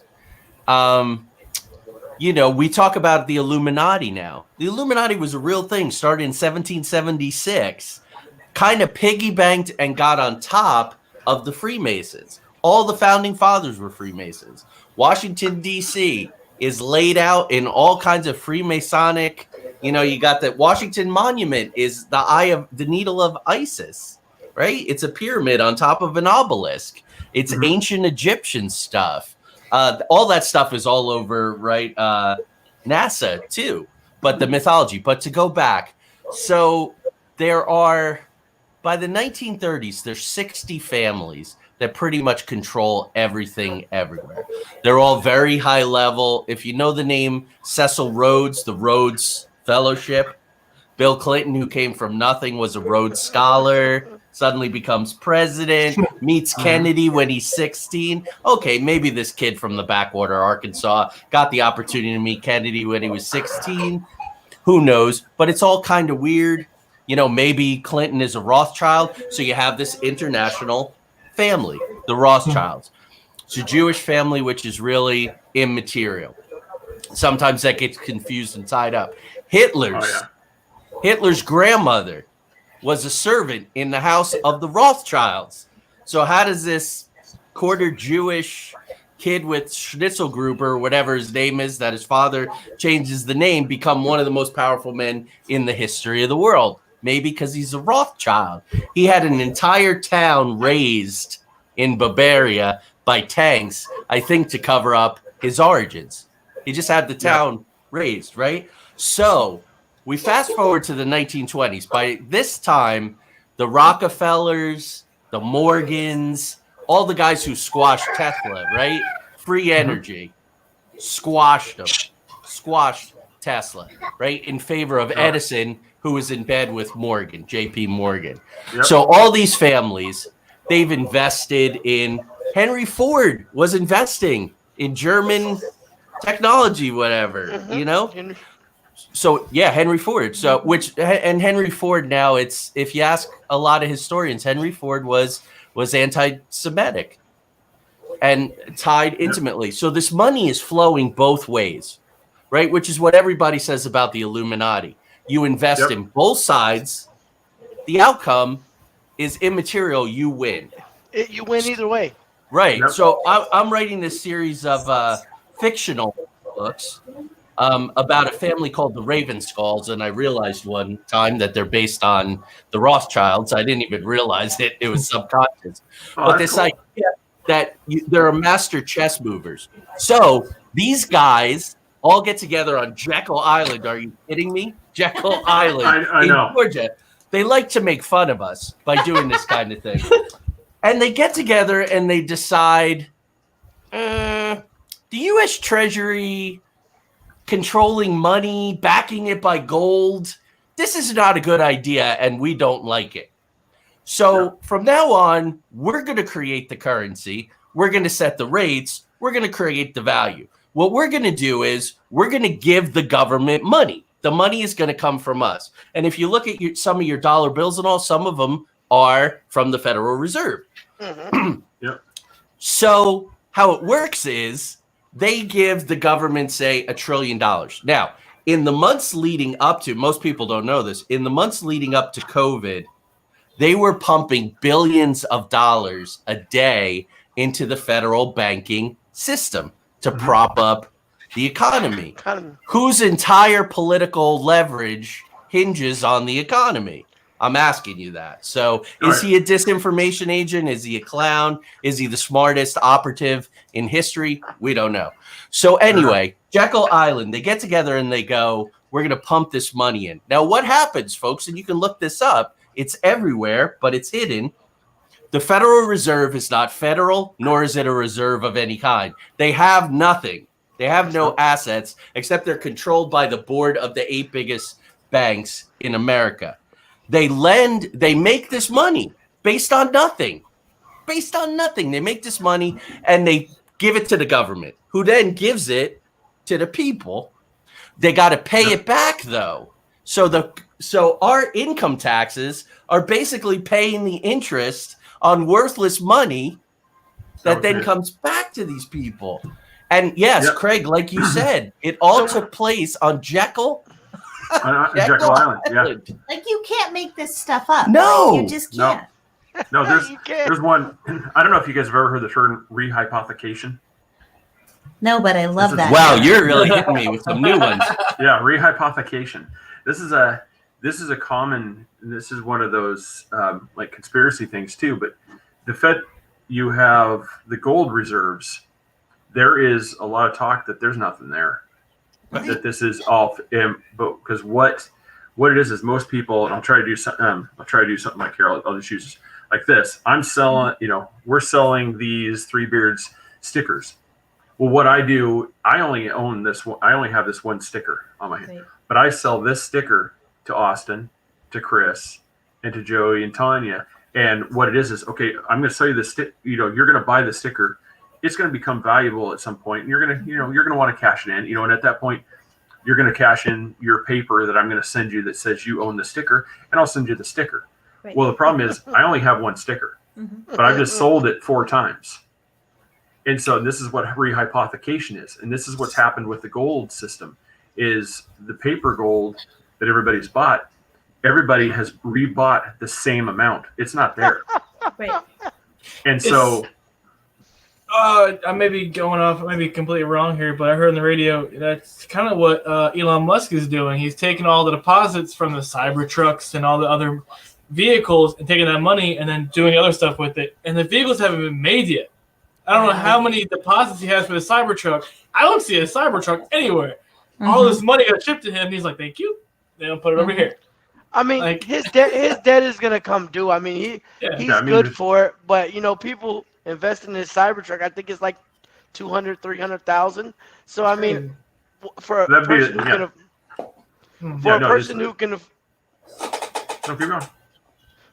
We talk about the Illuminati now. The Illuminati was a real thing, started in 1776, kind of piggybanked and got on top of the Freemasons. All the founding fathers were Freemasons. Washington, D.C. is laid out in all kinds of Freemasonic. You got the Washington Monument is the needle of Isis, right? It's a pyramid on top of an obelisk. It's ancient Egyptian stuff. All that stuff is all over, right? NASA too, but the mythology. But to go back, so there are by the 1930s, there's 60 families that pretty much control everything everywhere. They're all very high level. If you know the name Cecil Rhodes, the Rhodes Fellowship, Bill Clinton, who came from nothing, was a Rhodes Scholar, suddenly becomes president, meets Kennedy when he's 16. Okay, maybe this kid from the backwater Arkansas got the opportunity to meet Kennedy when he was 16. Who knows? But it's all kind of weird. You know, maybe Clinton is a Rothschild. So you have this international family, the Rothschilds. It's a Jewish family, which is really immaterial. Sometimes that gets confused and tied up. Hitler's grandmother was a servant in the house of the Rothschilds. So how does this quarter Jewish kid with Schnitzelgruber, whatever his name is, that his father changes the name, become one of the most powerful men in the history of the world? Maybe because he's a Rothschild. He had an entire town razed in Bavaria by tanks, I think, to cover up his origins. He just had the town razed, right? So we fast forward to the 1920s. By this time, the Rockefellers, the Morgans, all the guys who squashed Tesla, right? Free energy, squashed them, squashed Tesla, right? In favor of Edison, who was in bed with Morgan, JP Morgan. Yep. So all these families, they've invested in, Henry Ford was investing in German technology, whatever, you know? So yeah, Henry Ford. So and Henry Ford now, it's, if you ask a lot of historians, Henry Ford was anti-Semitic and tied intimately. So this money is flowing both ways, right? Which is what everybody says about the Illuminati. You invest in both sides. The outcome is immaterial. You win. You win either way. Right. Yep. So I'm writing this series of fictional books about a family called the Ravenskulls, and I realized one time that they're based on the Rothschilds. I didn't even realize it. It was subconscious. But this idea that there are master chess movers. So these guys all get together on Jekyll Island. Are you kidding me? Jekyll Island in Georgia. They like to make fun of us by doing this kind of thing. And they get together and they decide, the U.S. Treasury controlling money, backing it by gold, this is not a good idea and we don't like it. So from now on, we're going to create the currency. We're going to set the rates. We're going to create the value. What we're going to do is we're going to give the government money. The money is going to come from us. And if you look at some of your dollar bills and all, some of them are from the Federal Reserve. So how it works is they give the government, say, $1 trillion. Now, in the months leading up to, most people don't know this, in the months leading up to COVID, they were pumping billions of dollars a day into the federal banking system to prop up the economy. Whose entire political leverage hinges on the economy? I'm asking you that. So is he a disinformation agent? Is he a clown? Is he the smartest operative in history? We don't know. So anyway, Jekyll Island, they get together and they go, we're going to pump this money in. Now, what happens, folks, and you can look this up, it's everywhere, but it's hidden. The Federal Reserve is not federal, nor is it a reserve of any kind. They have nothing. They have no assets, except they're controlled by the board of the 8 biggest banks in America. They lend, they make this money based on nothing. Based on nothing. They make this money and they give it to the government, who then gives it to the people. They got to pay it back, though. So our income taxes are basically paying the interest on worthless money that then comes back to these people. And yes, Craig, like you said, it all took place on Jekyll Island. Like, you can't make this stuff up. No, you just can't. No, there's one. I don't know if you guys have ever heard the term rehypothecation. No, but I love that. Wow, you're really hitting me with some new ones. Yeah, rehypothecation. This is a common. This is one of those like conspiracy things too. But the Fed, you have the gold reserves. There is a lot of talk that there's nothing there. That this is all, but because what what it is most people, and I'll try to do something like here. I'll just use like this. I'm selling, we're selling these Three Beards stickers. Well, what I do, I only own this one. I only have this one sticker on my hand, Right. but I sell this sticker to Austin, to Chris, and to Joey and Tonya. And what it is okay, I'm going to sell you this. You're going to buy the sticker. It's going to become valuable at some point, and you're going to want to cash it in. And at that point, you're going to cash in your paper that I'm going to send you that says you own the sticker, and I'll send you the sticker. Right. Well, the problem is I only have one sticker, but I've just sold it 4 times. And so this is what rehypothecation is. And this is what's happened with the gold system is the paper gold that everybody's bought. Everybody has rebought the same amount. It's not there. Right. And so I may be going off, I may be completely wrong here, but I heard on the radio that's kind of what Elon Musk is doing. He's taking all the deposits from the Cybertrucks and all the other vehicles and taking that money and then doing other stuff with it. And the vehicles haven't been made yet. I don't know how many deposits he has for the Cybertruck. I don't see a Cybertruck anywhere. All this money got shipped to him. He's like, thank you. They don't put it over here. I mean, Like- his debt is gonna come due. I mean, he's good for it, but people invest in his Cybertruck. I think it's like 200, 300,000. So I mean, for a person who can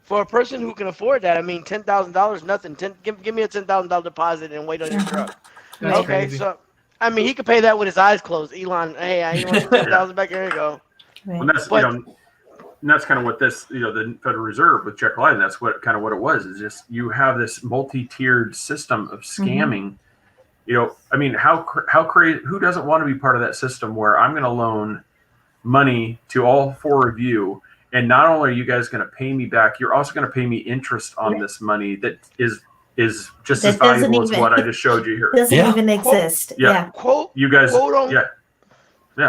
for a person who can afford that, I mean, $10,000, nothing. Give me a $10,000 deposit and wait on your truck. That's Okay, crazy. so I mean, he could pay that with his eyes closed. Elon, hey, I want $10,000 back. Here you go. well, that's and that's kind of what this, the Federal Reserve with Jekyll Island, that's what it was. Is just you have this multi-tiered system of scamming. I mean, how crazy? Who doesn't want to be part of that system where I'm going to loan money to all 4 of you, and not only are you guys going to pay me back, you're also going to pay me interest on this money that is just as valuable as what I just showed you here. Doesn't even exist. Yeah. Quote You guys,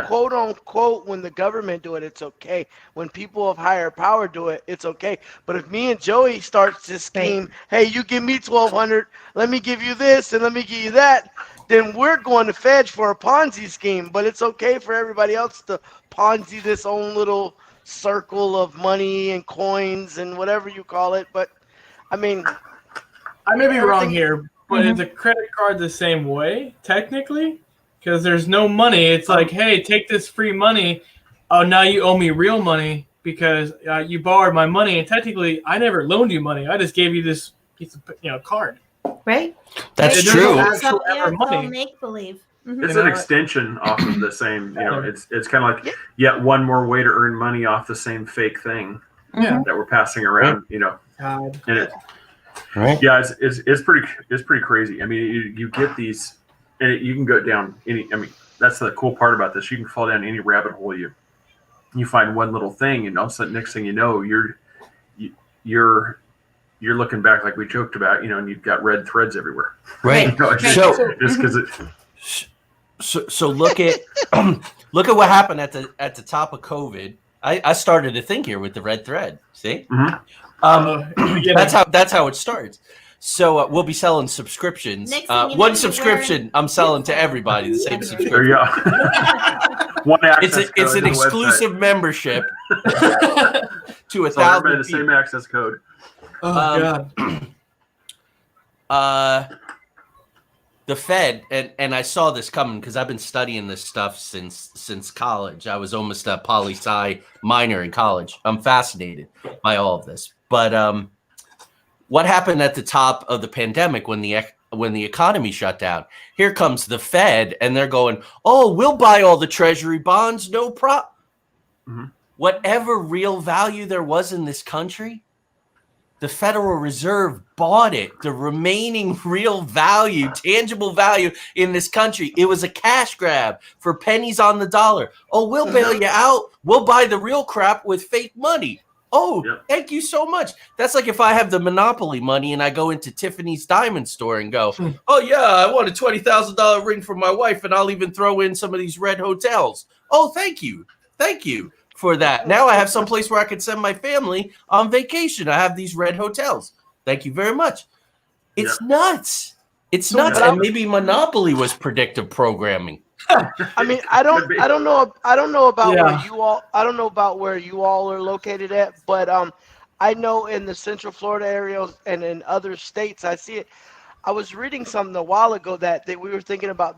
quote unquote, when the government do it, it's okay. When people of higher power do it, it's okay. But if me and Joey starts to scheme, hey, you give me $1,200, let me give you this, and let me give you that, then we're going to fetch for a Ponzi scheme. But it's okay for everybody else to Ponzi this own little circle of money and coins and whatever you call it. But I mean, I may be wrong here, but is a credit card the same way, technically? Because there's no money. It's like, hey, take this free money. Oh, now you owe me real money because you borrowed my money. And technically, I never loaned you money. I just gave you this piece of card. Right. That's There's true. no So, actual yeah, ever it's all money. make-believe. It's an extension off of the same, it's kind of like yet one more way to earn money off the same fake thing that we're passing around, God. and it, Right. yeah, it's pretty crazy. I mean, you get these, and you can go down any. I mean, that's the cool part about this. You can fall down any rabbit hole you find one little thing, so next thing you know, you're looking back like we joked about, and you've got red threads everywhere. Right. So just because it. So look at what happened at the top of COVID. I started to think here with the red thread. See, that's how it starts. So we'll be selling subscriptions. Next thing you know, One you're subscription I'm selling to everybody. The same There subscription. you go. One access code It's to an the exclusive website. membership to So everybody 1,000 the same people. access code. Oh, God. The Fed, and I saw this coming because I've been studying this stuff since college. I was almost a poli-sci minor in college. I'm fascinated by all of this. But what happened at the top of the pandemic when the economy shut down? Here comes the Fed, and they're going, "Oh, we'll buy all the Treasury bonds, no problem." Mm-hmm. Whatever real value there was in this country, the Federal Reserve bought it. The remaining real value, tangible value in this country, it was a cash grab for pennies on the dollar. Oh, we'll bail you out. We'll buy the real crap with fake money. Oh, Thank you so much. That's like if I have the Monopoly money and I go into Tiffany's diamond store and go, "Oh yeah, I want a $20,000 ring for my wife, and I'll even throw in some of these red hotels." Oh, thank you for that. Now I have some place where I can send my family on vacation. I have these red hotels. Thank you very much. It's nuts. It's nuts. And maybe Monopoly was predictive programming. I mean, I don't know about Yeah. where you all are located at, but I know in the Central Florida area and in other states, I see it. I was reading something a while ago that they were thinking about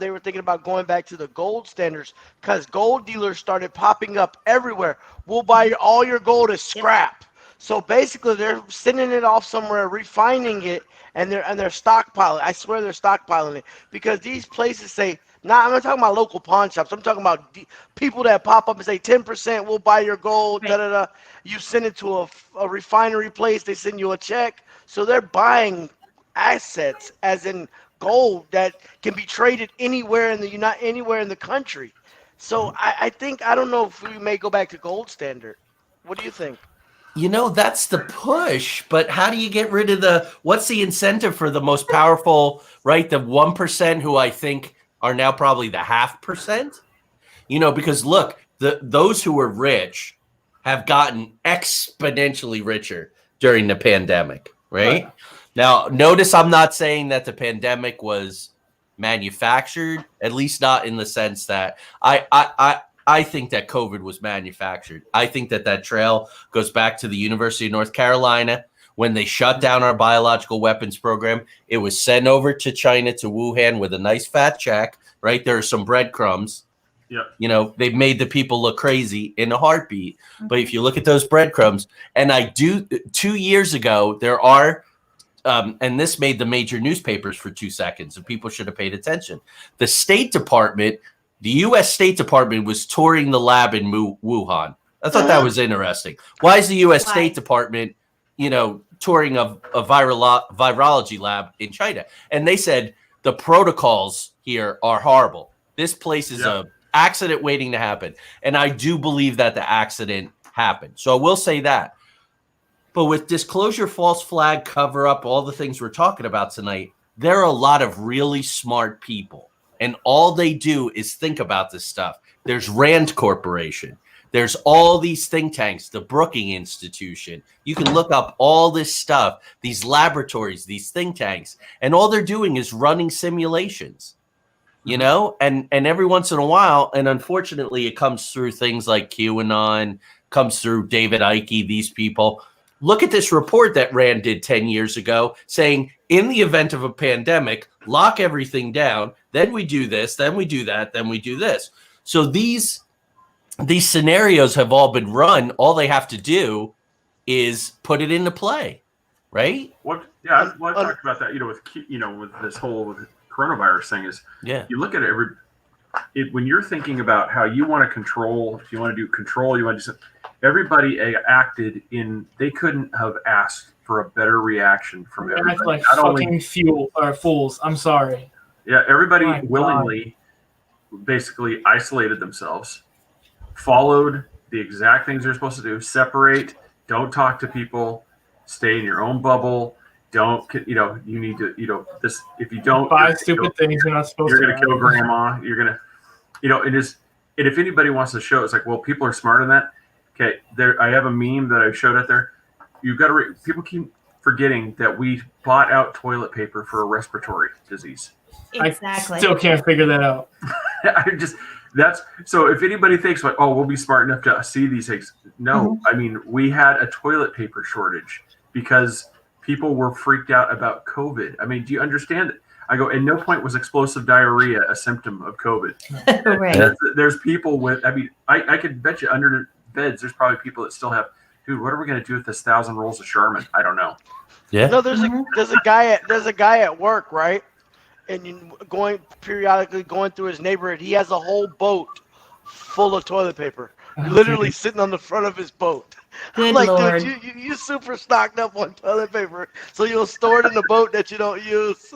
going back to the gold standards because gold dealers started popping up everywhere. We'll buy all your gold as scrap. So basically, they're sending it off somewhere, refining it, and they're stockpiling. I swear they're stockpiling it because these places say. Nah, I'm not talking about local pawn shops. I'm talking about people that pop up and say 10%, we'll buy your gold. Right. Da da da. You send it to a refinery place. They send you a check. So they're buying assets, as in gold, that can be traded anywhere in the country. So I think I don't know if we may go back to gold standard. What do you think? You know, that's the push, but how do you get rid of what's the incentive for the most powerful, right? The 1% who I think are now probably the 0.5%, you know, because look, those who are rich have gotten exponentially richer during the pandemic, right? Now, notice I'm not saying that the pandemic was manufactured, at least not in the sense that I think that COVID was manufactured. I think that trail goes back to the University of North Carolina when they shut down our biological weapons program. It was sent over to China, to Wuhan, with a nice fat check, right? There are some breadcrumbs. Yep. You know, they've made the people look crazy in a heartbeat. But if you look at those breadcrumbs, and 2 years ago, there are, and this made the major newspapers for 2 seconds, and people should have paid attention. The State Department, the U.S. State Department was touring the lab in Wuhan. I thought that was interesting. Why is the U.S. State Department, you know, touring a virology lab in China? And they said the protocols here are horrible. This place is a accident waiting to happen. And I do believe that the accident happened. So I will say that. But with disclosure, false flag, cover up, all the things we're talking about tonight, there are a lot of really smart people. And all they do is think about this stuff. There's Rand Corporation. There's all these think tanks, the Brookings Institution. You can look up all this stuff, these laboratories, these think tanks, and all they're doing is running simulations, you know? And every once in a while, and unfortunately, it comes through things like QAnon, comes through David Icke, these people. Look at this report that Rand did 10 years ago saying, in the event of a pandemic, lock everything down, then we do this, then we do that, then we do this. So these scenarios have all been run. All they have to do is put it into play, right? I talked about that, with this whole coronavirus thing is, you look at when you're thinking about how you want to control, if you want to do control, you want to do something, everybody acted they couldn't have asked for a better reaction from everybody. Act like fucking fools. I'm sorry. Yeah, everybody willingly basically isolated themselves, followed the exact things they're supposed to do, separate, don't talk to people, stay in your own bubble, you need to, this, if you don't buy stupid things you're not supposed to. You're going to kill grandma, you're going to, and if anybody wants to show, it's like, well, people are smarter than that. Okay, I have a meme that I showed out there. You've got to people keep forgetting that we bought out toilet paper for a respiratory disease. Exactly. I still can't figure that out. So if anybody thinks like, oh, we'll be smart enough to see these things. No, I mean, we had a toilet paper shortage because people were freaked out about COVID. I mean, do you understand it? I go, at no point was explosive diarrhea a symptom of COVID. Right. There's people with, I could bet you under beds, there's probably people that still have, dude, what are we going to do with this 1,000 rolls of Charmin? I don't know. Yeah. No, there's a guy at work, right? And periodically going through his neighborhood, he has a whole boat full of toilet paper, literally sitting on the front of his boat. Good like, Lord. dude, you super stocked up on toilet paper, so you'll store it in the boat that you don't use.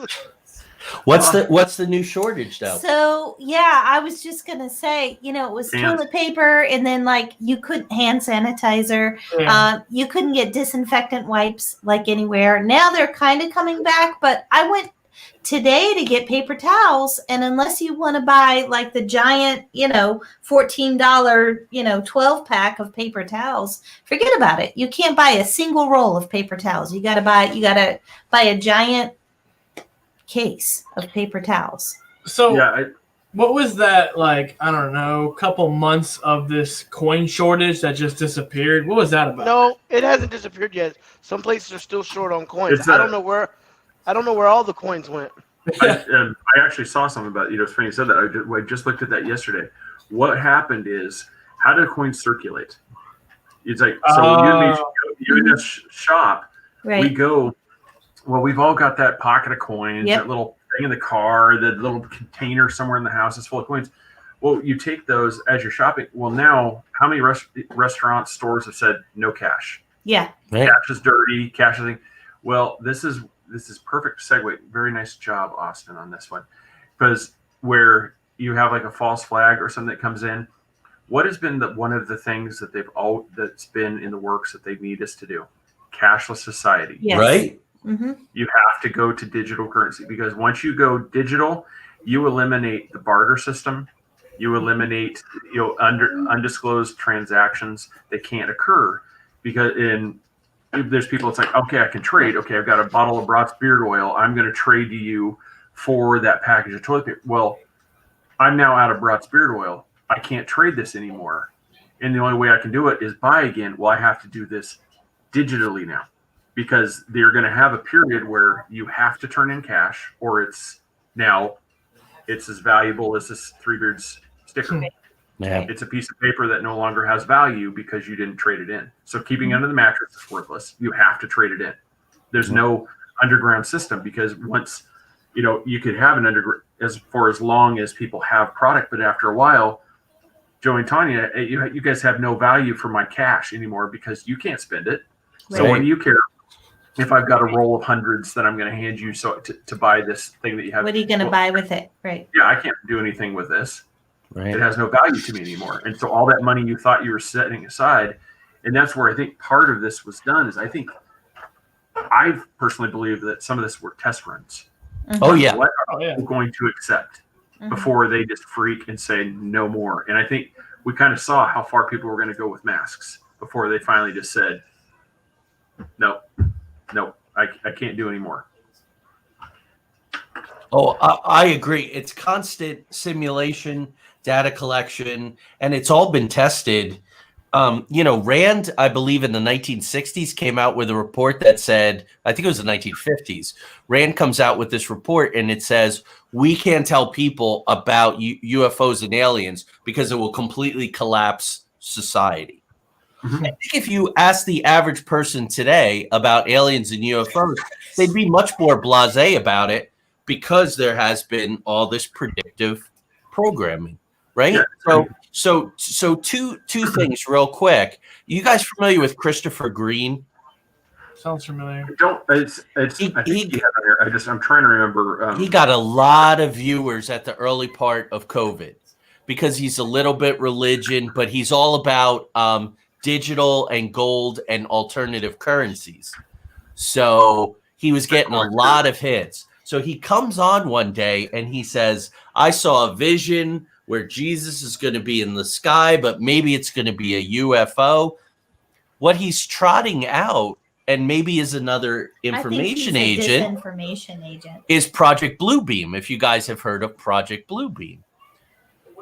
What's the new shortage though? So yeah, I was just gonna say, it was toilet paper, and then like you couldn't hand sanitizer, you couldn't get disinfectant wipes like anywhere. Now they're kind of coming back, but I went today to get paper towels, and unless you want to buy like the giant, $14, 12 pack of paper towels, forget about it. You can't buy a single roll of paper towels. You gotta buy a giant case of paper towels. So What was that like? I don't know. Couple months of this coin shortage that just disappeared. What was that about? No, it hasn't disappeared yet. Some places are still short on coins. It's I don't know where all the coins went. I actually saw something about it's funny you said that. I just looked at that yesterday. What happened is, how did coins circulate? It's like, so you in a shop, Right. we go, well, we've all got that pocket of coins, Yep. that little thing in the car, the little container somewhere in the house is full of coins. Well, you take those as you're shopping. Well, now how many restaurants, stores have said no cash? Yeah. Right. Cash is dirty. Cash is. Well, this is perfect segue. Very nice job, Austin, on this one, because where you have like a false flag or something that comes in, what has been one of the things that that's been in the works that they need us to do? Cashless society. Yes. Right? Mm-hmm. You have to go to digital currency, because once you go digital, you eliminate the barter system. You eliminate undisclosed transactions that can't occur, because there's people. It's like, okay, I can trade. Okay, I've got a bottle of Brock's beard oil. I'm going to trade to you for that package of toilet paper. Well, I'm now out of Brock's beard oil. I can't trade this anymore, and the only way I can do it is buy again. Well, I have to do this digitally now, because they're going to have a period where you have to turn in cash, or it's as valuable as this Three Beards sticker. Yeah. It's a piece of paper that no longer has value because you didn't trade it in. So keeping it under the mattress is worthless. You have to trade it in. There's no underground system, because once, you could have an underground for as long as people have product, but after a while, Joe and Tonya, you guys have no value for my cash anymore because you can't spend it. So Right. what do you care if I've got a roll of hundreds that I'm going to hand you to buy this thing that you have? What are you going to buy with it? Right. Yeah, I can't do anything with this. Right. It has no value to me anymore. And so all that money you thought you were setting aside, and that's where I think part of this was done, is I personally believe that some of this were test runs. Mm-hmm. Oh, yeah. What are people going to accept before they just freak and say no more? And I think we kind of saw how far people were going to go with masks before they finally just said, no, I can't do anymore. Oh, I agree. It's constant simulation, data collection, and it's all been tested. Rand, I believe in the 1960s, came out with a report that said, I think it was the 1950s. Rand comes out with this report, and it says, we can't tell people about UFOs and aliens because it will completely collapse society. Mm-hmm. I think if you ask the average person today about aliens and UFOs, they'd be much more blasé about it, because there has been all this predictive programming, right? Yeah. So two things real quick. You guys familiar with Christopher Green? Sounds familiar. I think you have it. I'm trying to remember. He got a lot of viewers at the early part of COVID because he's a little bit religion, but he's all about digital and gold and alternative currencies. So he was getting a lot of hits. So he comes on one day and he says, I saw a vision where Jesus is going to be in the sky, but maybe it's going to be a UFO. What he's trotting out, and maybe is another information agent, is Project Bluebeam, if you guys have heard of Project Bluebeam.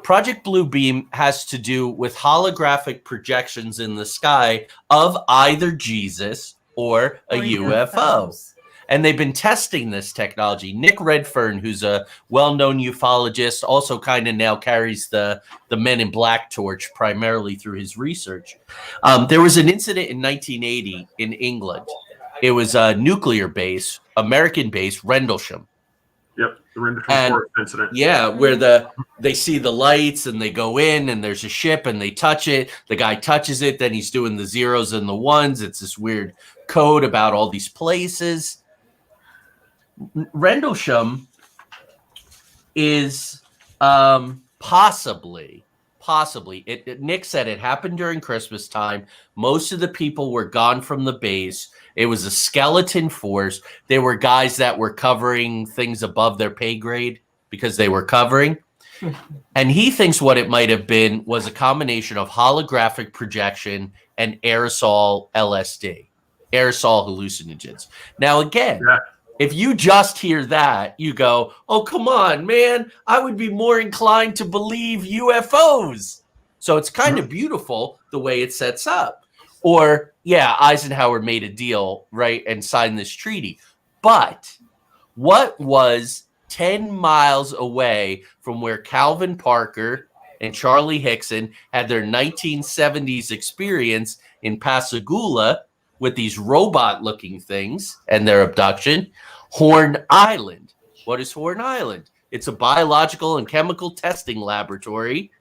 Project Bluebeam has to do with holographic projections in the sky of either Jesus or a UFO. And they've been testing this technology. Nick Redfern, who's a well-known ufologist, also kind of now carries the Men in Black torch primarily through his research. There was an incident in 1980 in England. It was a nuclear base, American base, Rendlesham. Yep, the Rendlesham incident. Yeah, where they see the lights and they go in and there's a ship and they touch it. The guy touches it, then he's doing the zeros and the ones. It's this weird code about all these places. Rendlesham is possibly Nick said it happened during Christmas time. Most of the people were gone from the base. It was a skeleton force. There were guys that were covering things above their pay grade because they were covering. And he thinks what it might have been was a combination of holographic projection and aerosol LSD, aerosol hallucinogens. Now, again, If you just hear that, you go, oh, come on, man. I would be more inclined to believe UFOs. So it's kind of beautiful the way it sets up. Or, yeah, Eisenhower made a deal, right, and signed this treaty. But what was 10 miles away from where Calvin Parker and Charlie Hickson had their 1970s experience in Pascagoula with these robot-looking things and their abduction? Horn Island. What is Horn Island? It's a biological and chemical testing laboratory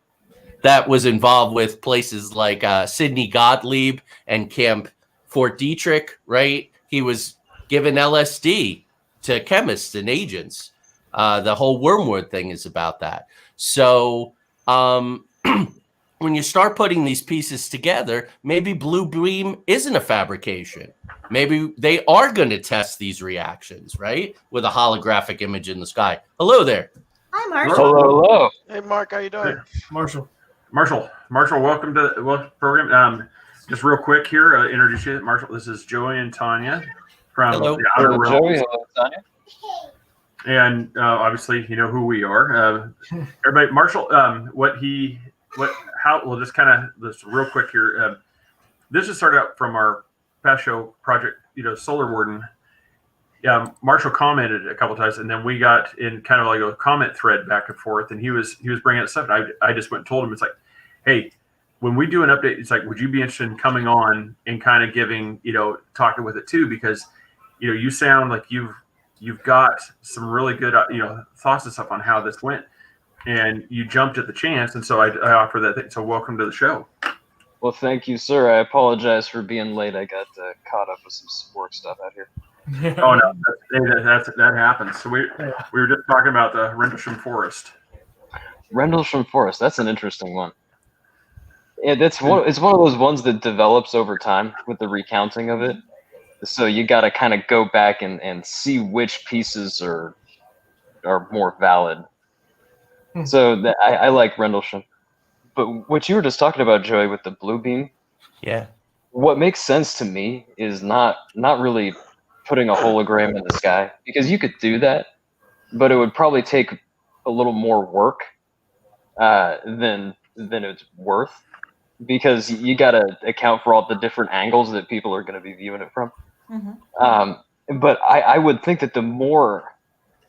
that was involved with places like Sidney Gottlieb and Camp Fort Detrick, right? He was given LSD to chemists and agents. The whole wormwood thing is about that. So when you start putting these pieces together, maybe Blue Beam isn't a fabrication. Maybe they are going to test these reactions, right? With a holographic image in the sky. Hello there. Hi, Marshall. Hello. Hey, Mark, how you doing? Marshall. Marshall, welcome to the program. Just real quick here, introduce you, Marshall. This is Joey and Tonya from Hello. the Outer Hello, Realms. Joey. Hello, Tonya. And obviously, you know who we are. Everybody, Marshall, we'll just kind of, this real quick here. This just started out from our past show project, Solar Warden. Marshall commented a couple times, and then we got in kind of like a comment thread back and forth, and he was bringing up stuff. And I just went and told him, it's like, hey, when we do an update, it's like, would you be interested in coming on and kind of giving, talking with it too? Because, you sound like you've got some really good, thoughts and stuff on how this went, and you jumped at the chance. And so I offer that thing. So welcome to the show. Well, thank you, sir. I apologize for being late. I got caught up with some work stuff out here. Oh no, that happens. So we were just talking about the Rendlesham Forest. Rendlesham Forest. That's an interesting one. Yeah, it's one of those ones that develops over time with the recounting of it. So you got to kind of go back and see which pieces are more valid. So I like Rendlesham. But what you were just talking about, Joey, with the blue beam, Yeah. what makes sense to me is not really putting a hologram in the sky, because you could do that, but it would probably take a little more work than it's worth, because you got to account for all the different angles that people are going to be viewing it from. Mm-hmm. But I would think that the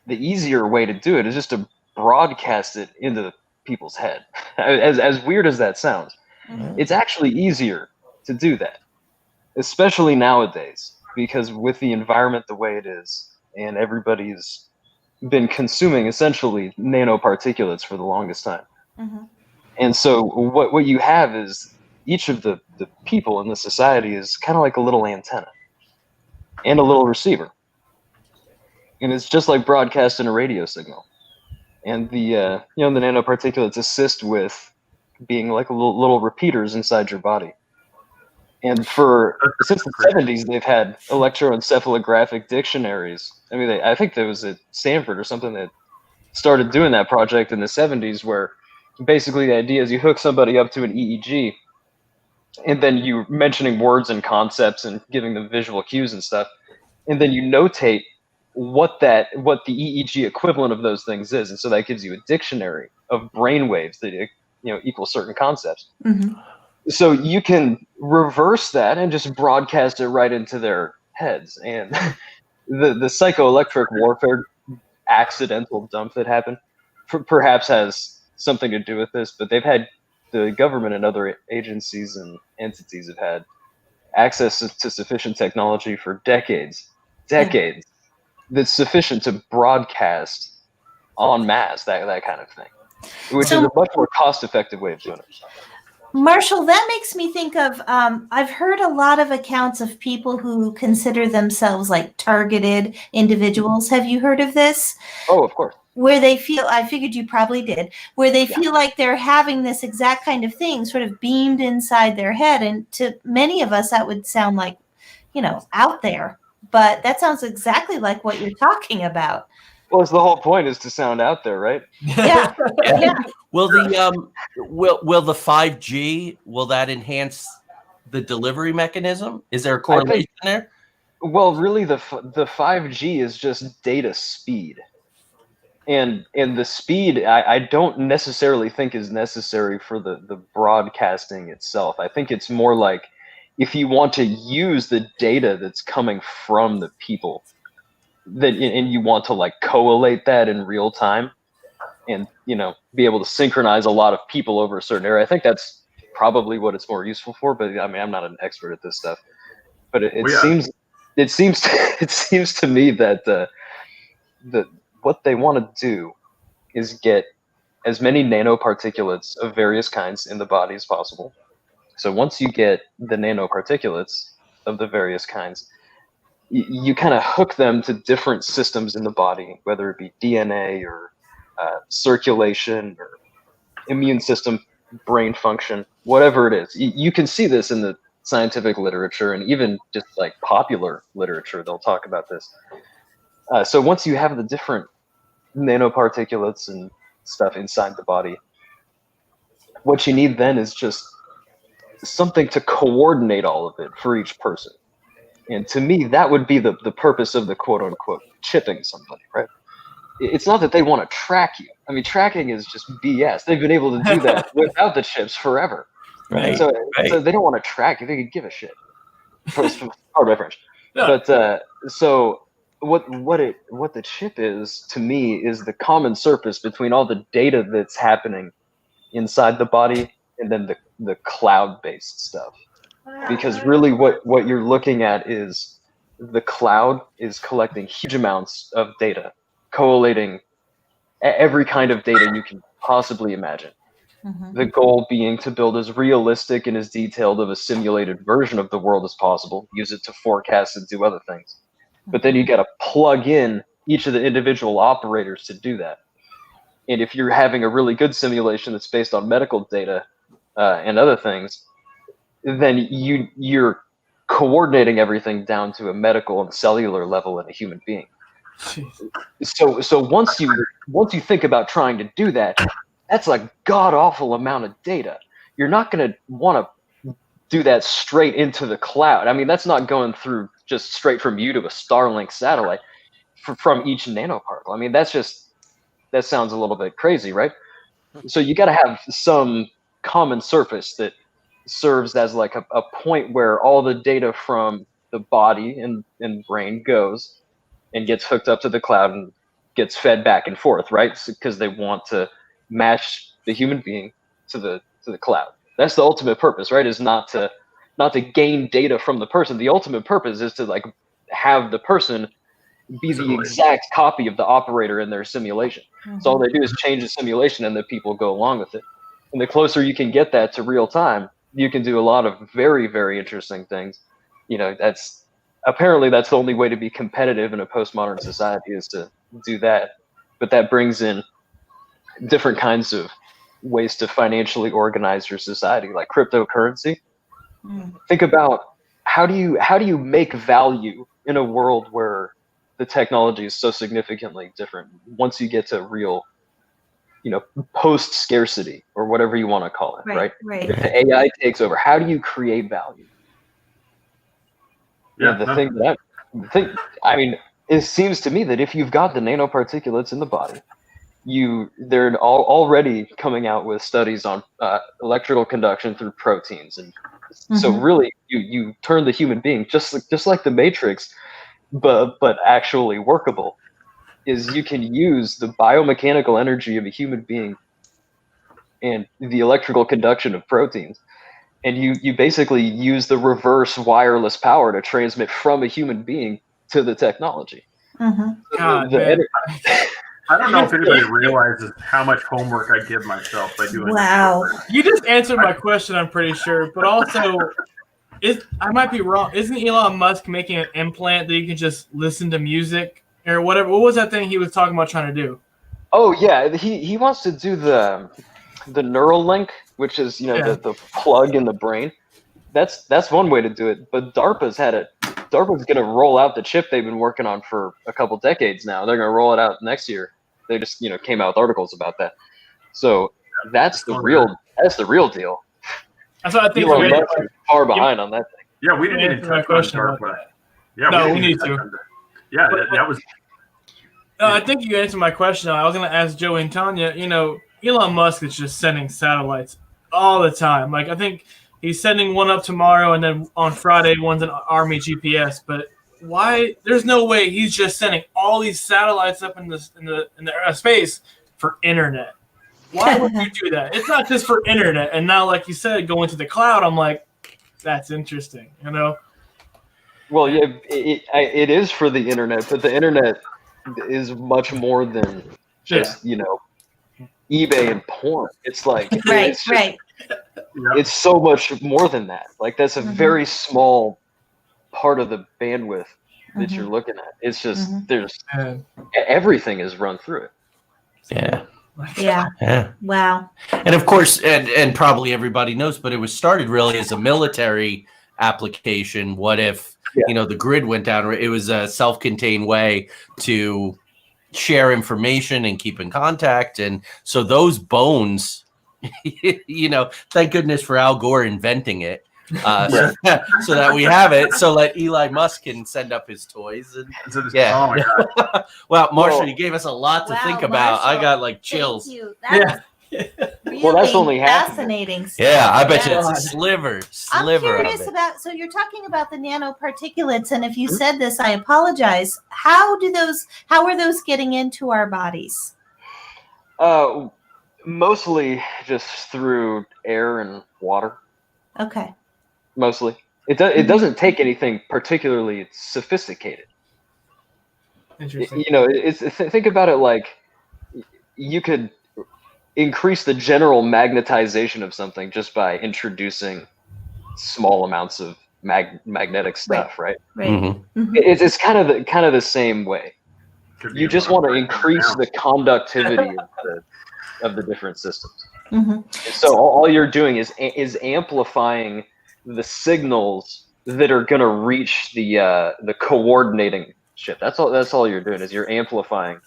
easier way to do it is just to broadcast it into people's head. As weird as that sounds, it's actually easier to do that, especially nowadays, because with the environment the way it is, and everybody's been consuming essentially nanoparticulates for the longest time. Mm-hmm. And so what you have is each of the people in the society is kind of like a little antenna and a little receiver. And it's just like broadcasting a radio signal. And the the nanoparticulates assist with being like little repeaters inside your body. And since the 70s, they've had electroencephalographic dictionaries. I mean, I think there was at Stanford or something that started doing that project in the 70s, where basically the idea is you hook somebody up to an EEG, and then you're mentioning words and concepts and giving them visual cues and stuff, and then you notate what the EEG equivalent of those things is, and so that gives you a dictionary of brain waves that equal certain concepts. Mm-hmm. So you can reverse that and just broadcast it right into their heads. And the psychoelectric warfare accidental dump that happened perhaps has something to do with this, but the government and other agencies and entities have had access to sufficient technology for decades that's sufficient to broadcast en masse that kind of thing, which is a much more cost-effective way of doing it. Marshall, that makes me think of, I've heard a lot of accounts of people who consider themselves like targeted individuals. Have you heard of this? Oh, of course. Where they feel, I figured you probably did, where they feel like they're having this exact kind of thing sort of beamed inside their head. And to many of us, that would sound like, out there. But that sounds exactly like what you're talking about. Well, it's the whole point is to sound out there, right? Yeah. Yeah. Will the 5G, will that enhance the delivery mechanism? Is there a correlation there? Well, really, the 5G is just data speed, and the speed I don't necessarily think is necessary for the broadcasting itself. I think it's more like if you want to use the data that's coming from the people, that and you want to like collate that in real time, and be able to synchronize a lot of people over a certain area. I think that's probably what it's more useful for. But I mean, I'm not an expert at this stuff. But it seems it seems to me that what they want to do is get as many nanoparticulates of various kinds in the body as possible. So once you get the nanoparticulates of the various kinds, you kind of hook them to different systems in the body, whether it be DNA or circulation or immune system, brain function, whatever it is. You can see this in the scientific literature and even just like popular literature. They'll talk about this. So once you have the different nanoparticulates and stuff inside the body, what you need then is just something to coordinate all of it for each person. And to me, that would be the purpose of the quote unquote chipping somebody, right? It's not that they want to track you. I mean, tracking is just BS. They've been able to do that without the chips forever. Right. So they don't want to track you. They could give a shit. Pardon my French. Yeah. But so what the chip is to me is the common surface between all the data that's happening inside the body and then the cloud-based stuff. Because really what you're looking at is the cloud is collecting huge amounts of data, collating every kind of data you can possibly imagine. Mhm. The goal being to build as realistic and as detailed of a simulated version of the world as possible, use it to forecast and do other things. But then you got to plug in each of the individual operators to do that. And if you're having a really good simulation that's based on medical data and other things, then you're coordinating everything down to a medical and cellular level in a human being. Jeez. So once you think about trying to do that, that's a god awful amount of data. You're not going to want to do that straight into the cloud. I mean, that's not going through just straight from you to a Starlink satellite from each nanoparticle. I mean, that sounds a little bit crazy, right? So you got to have some common surface that serves as like a point where all the data from the body and brain goes and gets hooked up to the cloud and gets fed back and forth, right? Because they want to match the human being to the cloud. That's the ultimate purpose, right? Is not to gain data from the person. The ultimate purpose is to like have the person be the exact copy of the operator in their simulation. So all they do is change the simulation and the people go along with it. And the closer you can get that to real time, you can do a lot of very, very interesting things. That's the only way to be competitive in a postmodern society is to do that. But that brings in different kinds of ways to financially organize your society, like cryptocurrency. Think about how do you make value in a world where the technology is so significantly different once you get to real post scarcity or whatever you want to call it, right? If the AI takes over, how do you create value? I mean, it seems to me that if you've got the nanoparticulates in the body, they're already coming out with studies on electrical conduction through proteins, and so really you turn the human being just like the Matrix, but actually workable. Is you can use the biomechanical energy of a human being and the electrical conduction of proteins, and you basically use the reverse wireless power to transmit from a human being to the technology. God, I don't know if anybody realizes how much homework I give myself by doing this. You just answered my question, I'm pretty sure. But also, I might be wrong. Isn't Elon Musk making an implant that you can just listen to music or whatever? What was that thing he was talking about trying to do? Oh yeah, he wants to do the neural link, which is the plug in the brain. That's one way to do it. But DARPA's going to roll out the chip they've been working on for a couple decades now. They're going to roll it out next year. They just came out with articles about that. So that's the real deal. That's what I think. Elon Musk is far behind on that thing. Yeah, we didn't even touch on DARPA. Yeah, No, we didn't need even touch to. on that. Yeah, that was. I think you answered my question. I was going to ask Joey and Tonya. Elon Musk is just sending satellites all the time. Like I think he's sending one up tomorrow, and then on Friday one's an Army GPS. But why? There's no way he's just sending all these satellites up in the space for internet. Why would you do that? It's not just for internet. And now, like you said, going to the cloud, I'm like, that's interesting. Well, yeah, it is for the internet, but the internet is much more than just eBay and porn. It's like Right, it's just, right. it's so much more than that. Like that's a very small part of the bandwidth that you're looking at. It's just there's everything is run through it. Yeah. Yeah. Wow. And of course, and probably everybody knows, but it was started really as a military application. What if the grid went down? It was a self-contained way to share information and keep in contact. And so those bones, thank goodness for Al Gore inventing it. So that we have it, so that Elon Musk can send up his toys. And Oh my God. Well, Marshall, you gave us a lot to think about. Marshall, I got like chills. Thank you. That really Well, that's only half of it. fascinating stuff. Yeah, I bet you it's a sliver I'm curious of it. about. So you're talking about the nanoparticulates, and if you said this, I apologize. How are those getting into our bodies? Mostly just through air and water. Okay. Mostly, it doesn't take anything particularly sophisticated. Interesting. Think about it like you could increase the general magnetization of something just by introducing small amounts of magnetic stuff, right? Right. Mm-hmm. It's kind of the same way. You just want to increase the conductivity of the different systems. So all you're doing is amplifying the signals that are going to reach the coordinating ship. That's all you're doing is you're amplifying.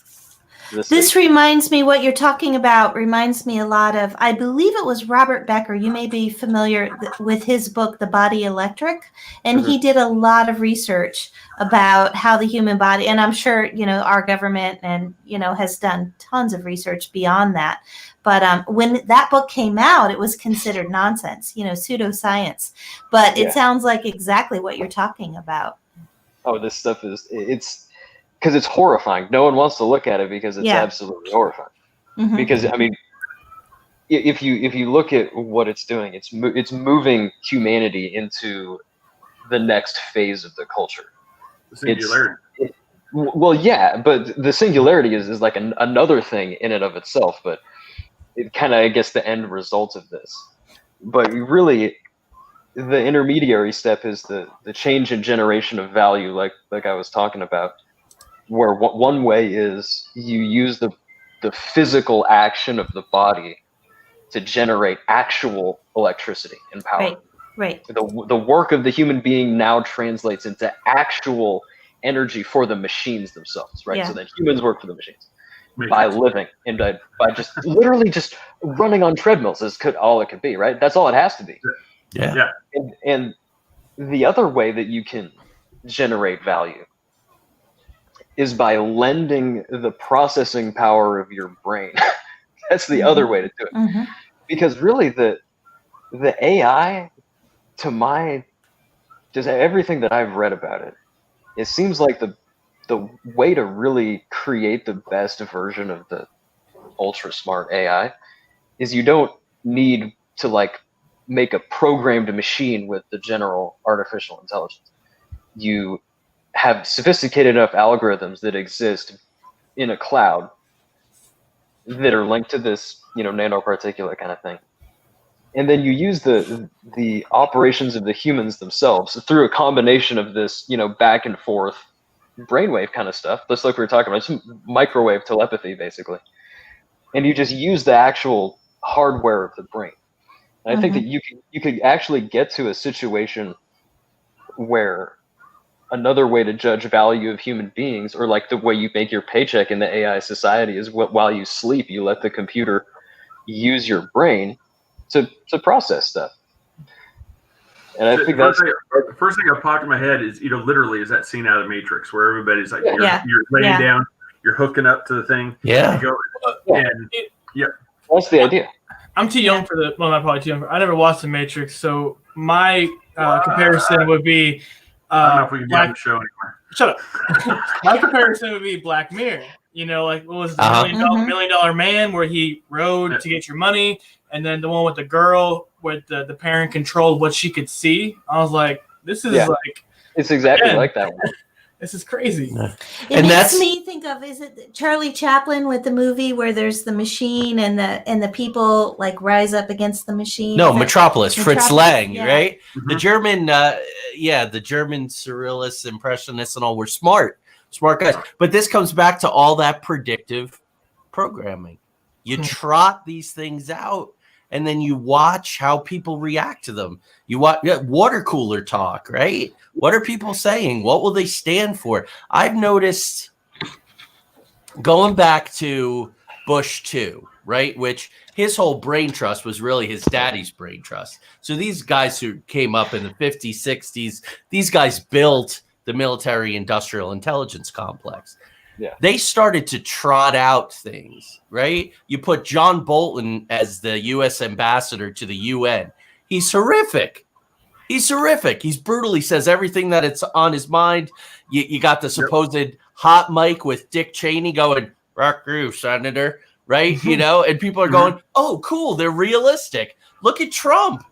This reminds me, what you're talking about reminds me a lot of, I believe it was Robert Becker. You may be familiar with his book, The Body Electric. And he did a lot of research about how the human body, and I'm sure, our government and, has done tons of research beyond that. But when that book came out, it was considered nonsense, pseudoscience. But it sounds like exactly what you're talking about. Oh, this stuff it's because it's horrifying. No one wants to look at it because it's absolutely horrifying. Because I mean, if you look at what it's doing, it's moving humanity into the next phase of the culture. The singularity. Well, yeah, but the singularity is like another thing in and of itself. But it kind of, I guess, the end result of this. But really, the intermediary step is the change in generation of value, like I was talking about, where one way is you use the physical action of the body to generate actual electricity and power. Right. The work of the human being now translates into actual energy for the machines themselves, right? Yeah. So then humans work for the machines by living and by just literally just running on treadmills is all it could be, right? That's all it has to be. Yeah. And the other way that you can generate value is by lending the processing power of your brain. That's the other way to do it. Because really the AI, to just everything that I've read about it, it seems like the way to really create the best version of the ultra smart AI is you don't need to make a programmed machine with the general artificial intelligence. You have sophisticated enough algorithms that exist in a cloud that are linked to this, nanoparticulate kind of thing. And then you use the operations of the humans themselves through a combination of this, back and forth brainwave kind of stuff, just like we were talking about, some microwave telepathy, basically. And you just use the actual hardware of the brain. And I think that you could actually get to a situation where another way to judge value of human beings, or like the way you make your paycheck in the AI society, is while you sleep, you let the computer use your brain to process stuff. And I think that's the first thing that popped in my head is, literally is that scene out of Matrix where everybody's like, Yeah. you're laying down, you're hooking up to the thing. Yeah. You go, and that's the idea. I'm too young for the. Well, not probably too young. I never watched The Matrix, so my comparison would be. I don't know if we can be on the show anymore. Shut up. My comparison would be Black Mirror. Like what was the $1 million Man, where he rode to get your money, and then the one with the girl with the parent controlled what she could see. I was like, this is like. It's exactly like that one. This is crazy. It makes me think of, is it Charlie Chaplin with the movie where there's the machine and the people like rise up against the machine? No, Metropolis, Fritz Lang, right? Mm-hmm. The German, the German surrealists, impressionists, and all were smart guys. But this comes back to all that predictive programming. You trot these things out, and then you watch how people react to them. You watch water cooler talk, right? What are people saying? What will they stand for? I've noticed going back to Bush 2, right? Which his whole brain trust was really his daddy's brain trust. So these guys who came up in the 50s, 60s, these guys built the military industrial intelligence complex. Yeah. They started to trot out things, right? You put John Bolton as the U.S. ambassador to the UN. He's horrific. He's horrific. He's brutal. He says everything that it's on his mind. You got the supposed hot mic with Dick Cheney going, "Rock you, Senator," right? And people are going, "Oh, cool. They're realistic. Look at Trump.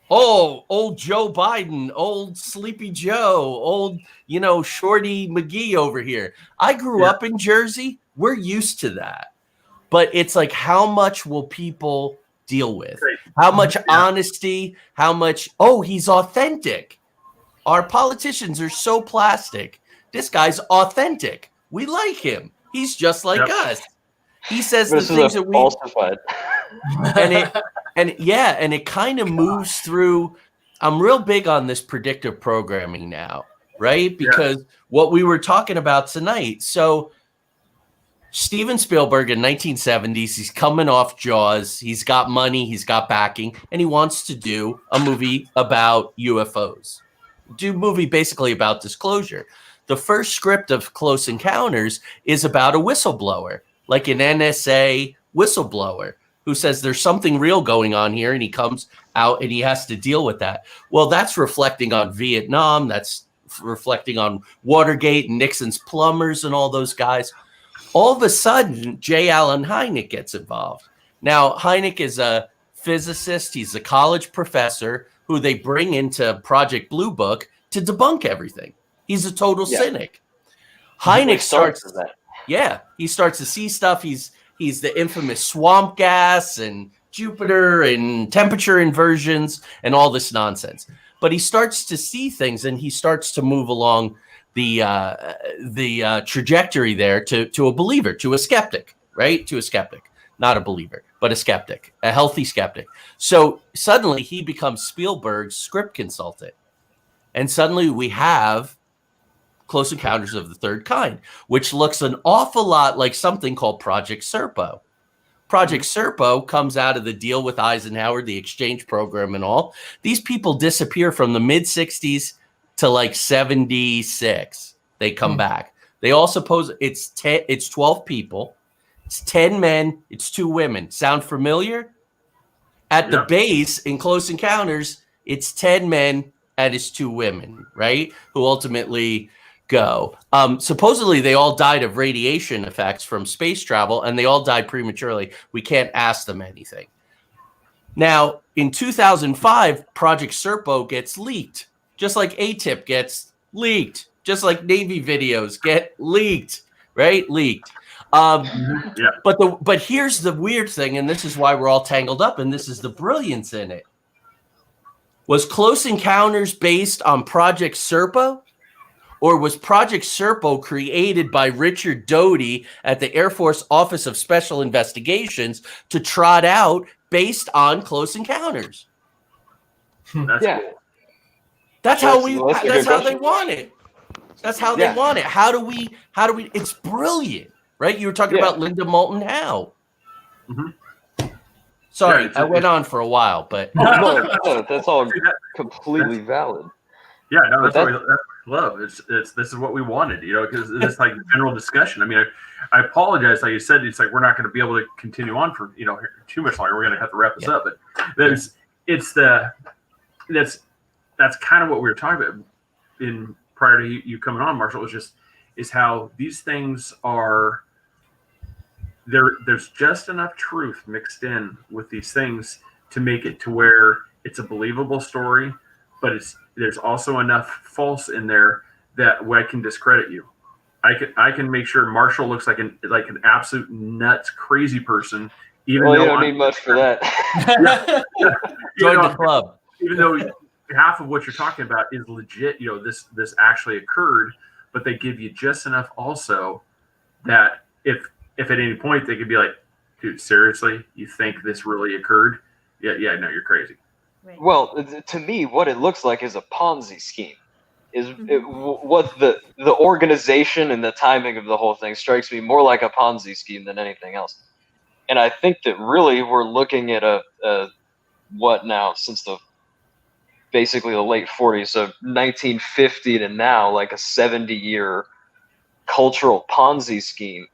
Oh, old Joe Biden, old Sleepy Joe, old, Shorty McGee over here." I grew up in Jersey. We're used to that. But it's like, how much will people deal with? How much honesty? How much, he's authentic. Our politicians are so plastic. This guy's authentic. We like him. He's just like us. He says the things that we falsified. and it kind of moves through. I'm real big on this predictive programming now, right? Because what we were talking about tonight. So Steven Spielberg in 1970s, he's coming off Jaws. He's got money, he's got backing, and he wants to do a movie about UFOs. Do a movie basically about disclosure. The first script of Close Encounters is about a whistleblower, like an NSA whistleblower, who says there's something real going on here, and he comes out and he has to deal with that. Well, that's reflecting on Vietnam. That's reflecting on Watergate and Nixon's plumbers and all those guys. All of a sudden, J. Allen Hynek gets involved. Now, Hynek is a physicist. He's a college professor who they bring into Project Blue Book to debunk everything. He's a total cynic. Hynek starts he starts to see stuff. He's the infamous swamp gas and Jupiter and temperature inversions and all this nonsense. But he starts to see things, and he starts to move along the trajectory there to a believer, to a skeptic, right? To a skeptic, not a believer, but a skeptic, a healthy skeptic. So suddenly he becomes Spielberg's script consultant. And suddenly we have Close Encounters of the Third Kind, which looks an awful lot like something called Project Serpo. Project Serpo comes out of the deal with Eisenhower, the exchange program and all. These people disappear from the mid-60s to like 76. They come back. They all suppose it's 12 people. It's 10 men. It's 2 women. Sound familiar? At the base in Close Encounters, it's 10 men and it's 2 women, right? Who ultimately go. Supposedly they all died of radiation effects from space travel, and they all died prematurely. We can't ask them anything. Now, in 2005, Project Serpo gets leaked. Just like ATIP gets leaked, just like Navy videos get leaked, right? Leaked. But here's the weird thing, and this is why we're all tangled up, and this is the brilliance in it. Was Close Encounters based on Project Serpo, or was Project Serpo created by Richard Doty at the Air Force Office of Special Investigations to trot out based on Close Encounters? That's cool. That's how they want it. That's how they want it. How do we, it's brilliant, right? You were talking about Linda Moulton Howe. Sorry, Yeah, I went on for a while, but No, that's all completely valid. Yeah, no, But that's what we love. It's this is what we wanted, because it's like general discussion. I mean, I apologize, like you said, it's like we're not going to be able to continue on for too much longer. We're going to have to wrap this up, but that's kind of what we were talking about in prior to you coming on, Marshall. Is how these things are. There's just enough truth mixed in with these things to make it to where it's a believable story, but there's also enough false in there that I can discredit you. I can make sure Marshall looks like an absolute nuts crazy person. Even though you don't need much for that. join the club. Even though half of what you're talking about is legit, this actually occurred, but they give you just enough also that if at any point they could be like, dude, seriously, you think this really occurred? Yeah, no, you're crazy. Right. Well, to me, what it looks like is a Ponzi scheme. What the organization and the timing of the whole thing strikes me more like a Ponzi scheme than anything else. And I think that really we're looking at since basically the late 40s, so 1950 to now, like a 70-year cultural Ponzi scheme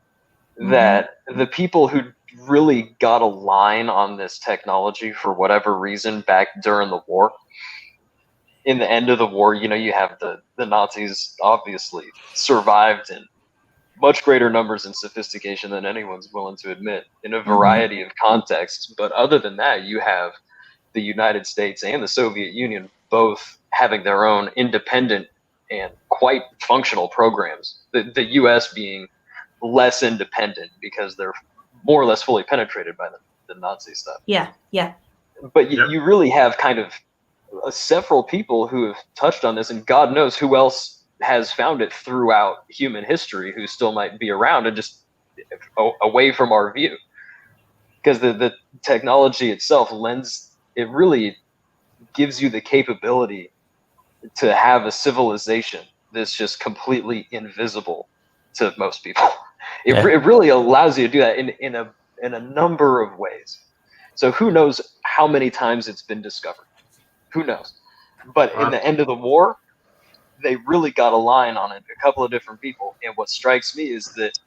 that the people who really got a line on this technology for whatever reason back during the war, in the end of the war, you have the Nazis obviously survived in much greater numbers and sophistication than anyone's willing to admit in a variety of contexts. But other than that, you have the United States and the Soviet Union both having their own independent and quite functional programs. The U.S. being less independent because they're more or less fully penetrated by the Nazi stuff. Yeah. But you really have kind of several people who have touched on this, and God knows who else has found it throughout human history who still might be around and just away from our view. Because the technology itself it really gives you the capability to have a civilization that's just completely invisible to most people. It really allows you to do that in a number of ways. So who knows how many times it's been discovered? Who knows? But in the end of the war, they really got a line on it, a couple of different people. And what strikes me is that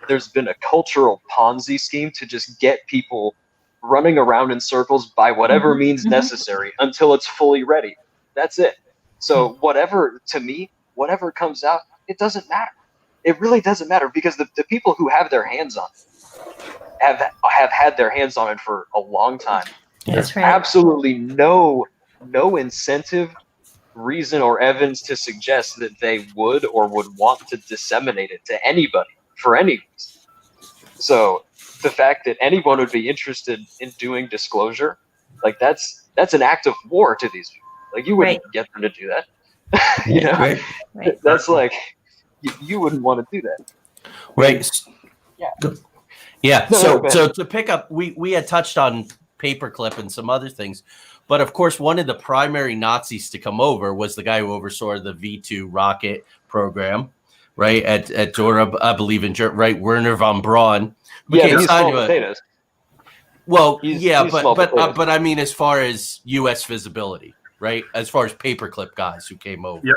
there's been a cultural Ponzi scheme to just get people running around in circles by whatever means necessary until it's fully ready. That's it. So whatever comes out, it doesn't matter. It really doesn't matter because the people who have their hands on it have had their hands on it for a long time. That's right. Absolutely no incentive, reason, or evidence to suggest that they would or would want to disseminate it to anybody for any reason. So the fact that anyone would be interested in doing disclosure, like that's an act of war to these people. Like you wouldn't get them to do that. Right. That's like you wouldn't want to do that. Right. Yeah. No, so to pick up, we had touched on paperclip and some other things, but of course, one of the primary Nazis to come over was the guy who oversaw the V2 rocket program, right? At Dora, I believe in right, Werner von Braun. He's small potatoes. Well, He's but I mean, as far as U.S. visibility, right? As far as paperclip guys who came over. Yep.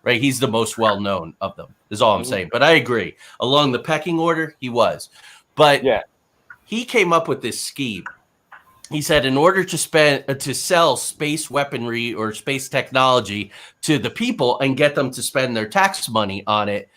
Right, he's the most well-known of them, is all I'm saying. But I agree. Along the pecking order, he was. But he came up with this scheme. He said in order to sell space weaponry or space technology to the people and get them to spend their tax money on it,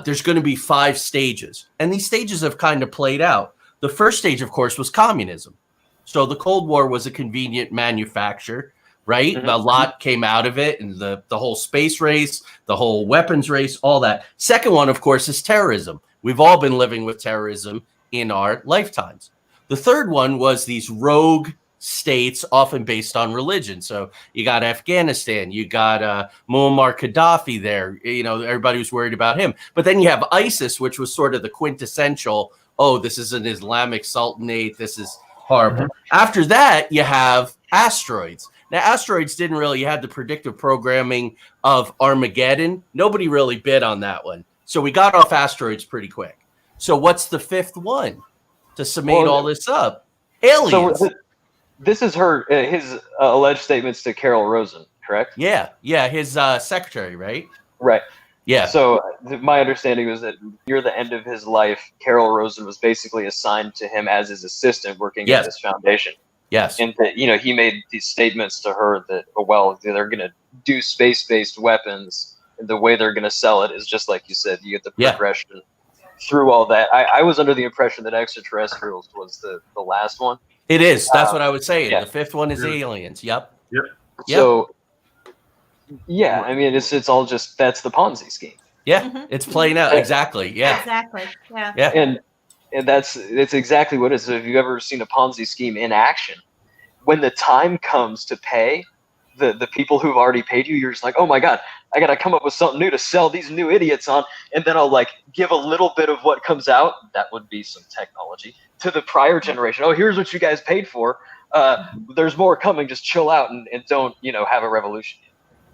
there's going to be 5 stages. And these stages have kind of played out. The first stage, of course, was communism. So the Cold War was a convenient manufacture. Right? A lot came out of it, and the whole space race, the whole weapons race, all that. Second one, of course, is terrorism. We've all been living with terrorism in our lifetimes. The third one was these rogue states, often based on religion. So you got Afghanistan, you got Muammar Gaddafi there. Everybody was worried about him. But then you have ISIS, which was sort of the quintessential, this is an Islamic sultanate, this is horrible. After that, you have asteroids. Now, asteroids didn't really have the predictive programming of Armageddon. Nobody really bid on that one. So we got off asteroids pretty quick. So what's the 5th one to summate all this up? Aliens. this is her his alleged statements to Carol Rosen, correct? Yeah, his secretary, right? Right. Yeah. So my understanding was that near the end of his life, Carol Rosen was basically assigned to him as his assistant working at this foundation. Yes. And that, he made these statements to her that, oh, well, they're going to do space-based weapons. And the way they're going to sell it is just like you said, you get the progression through all that. I was under the impression that extraterrestrials was the last one. It is. That's what I would say. Yeah. The fifth one is aliens. Yep. So, yeah, I mean, it's all just, that's the Ponzi scheme. Yeah, it's playing out. Exactly. Yeah. Exactly. Yeah. Yeah. And it's exactly what it is. If you've ever seen a Ponzi scheme in action, when the time comes to pay the people who've already paid you, you're just like, oh my God, I got to come up with something new to sell these new idiots on. And then I'll like give a little bit of what comes out. That would be some technology to the prior generation. Oh, here's what you guys paid for. There's more coming. Just chill out and don't, have a revolution.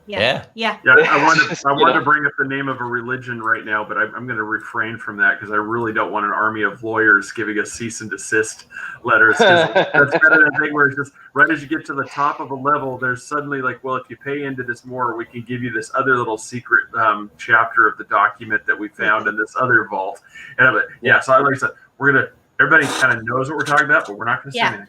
Yeah. I wanted to bring up the name of a religion right now, but I'm going to refrain from that because I really don't want an army of lawyers giving us cease and desist letters. That's better than a thing where it's just right as you get to the top of a level, there's suddenly like, well, if you pay into this more, we can give you this other little secret chapter of the document that we found in this other vault. And so like I said, everybody kind of knows what we're talking about, but we're not going to say anything.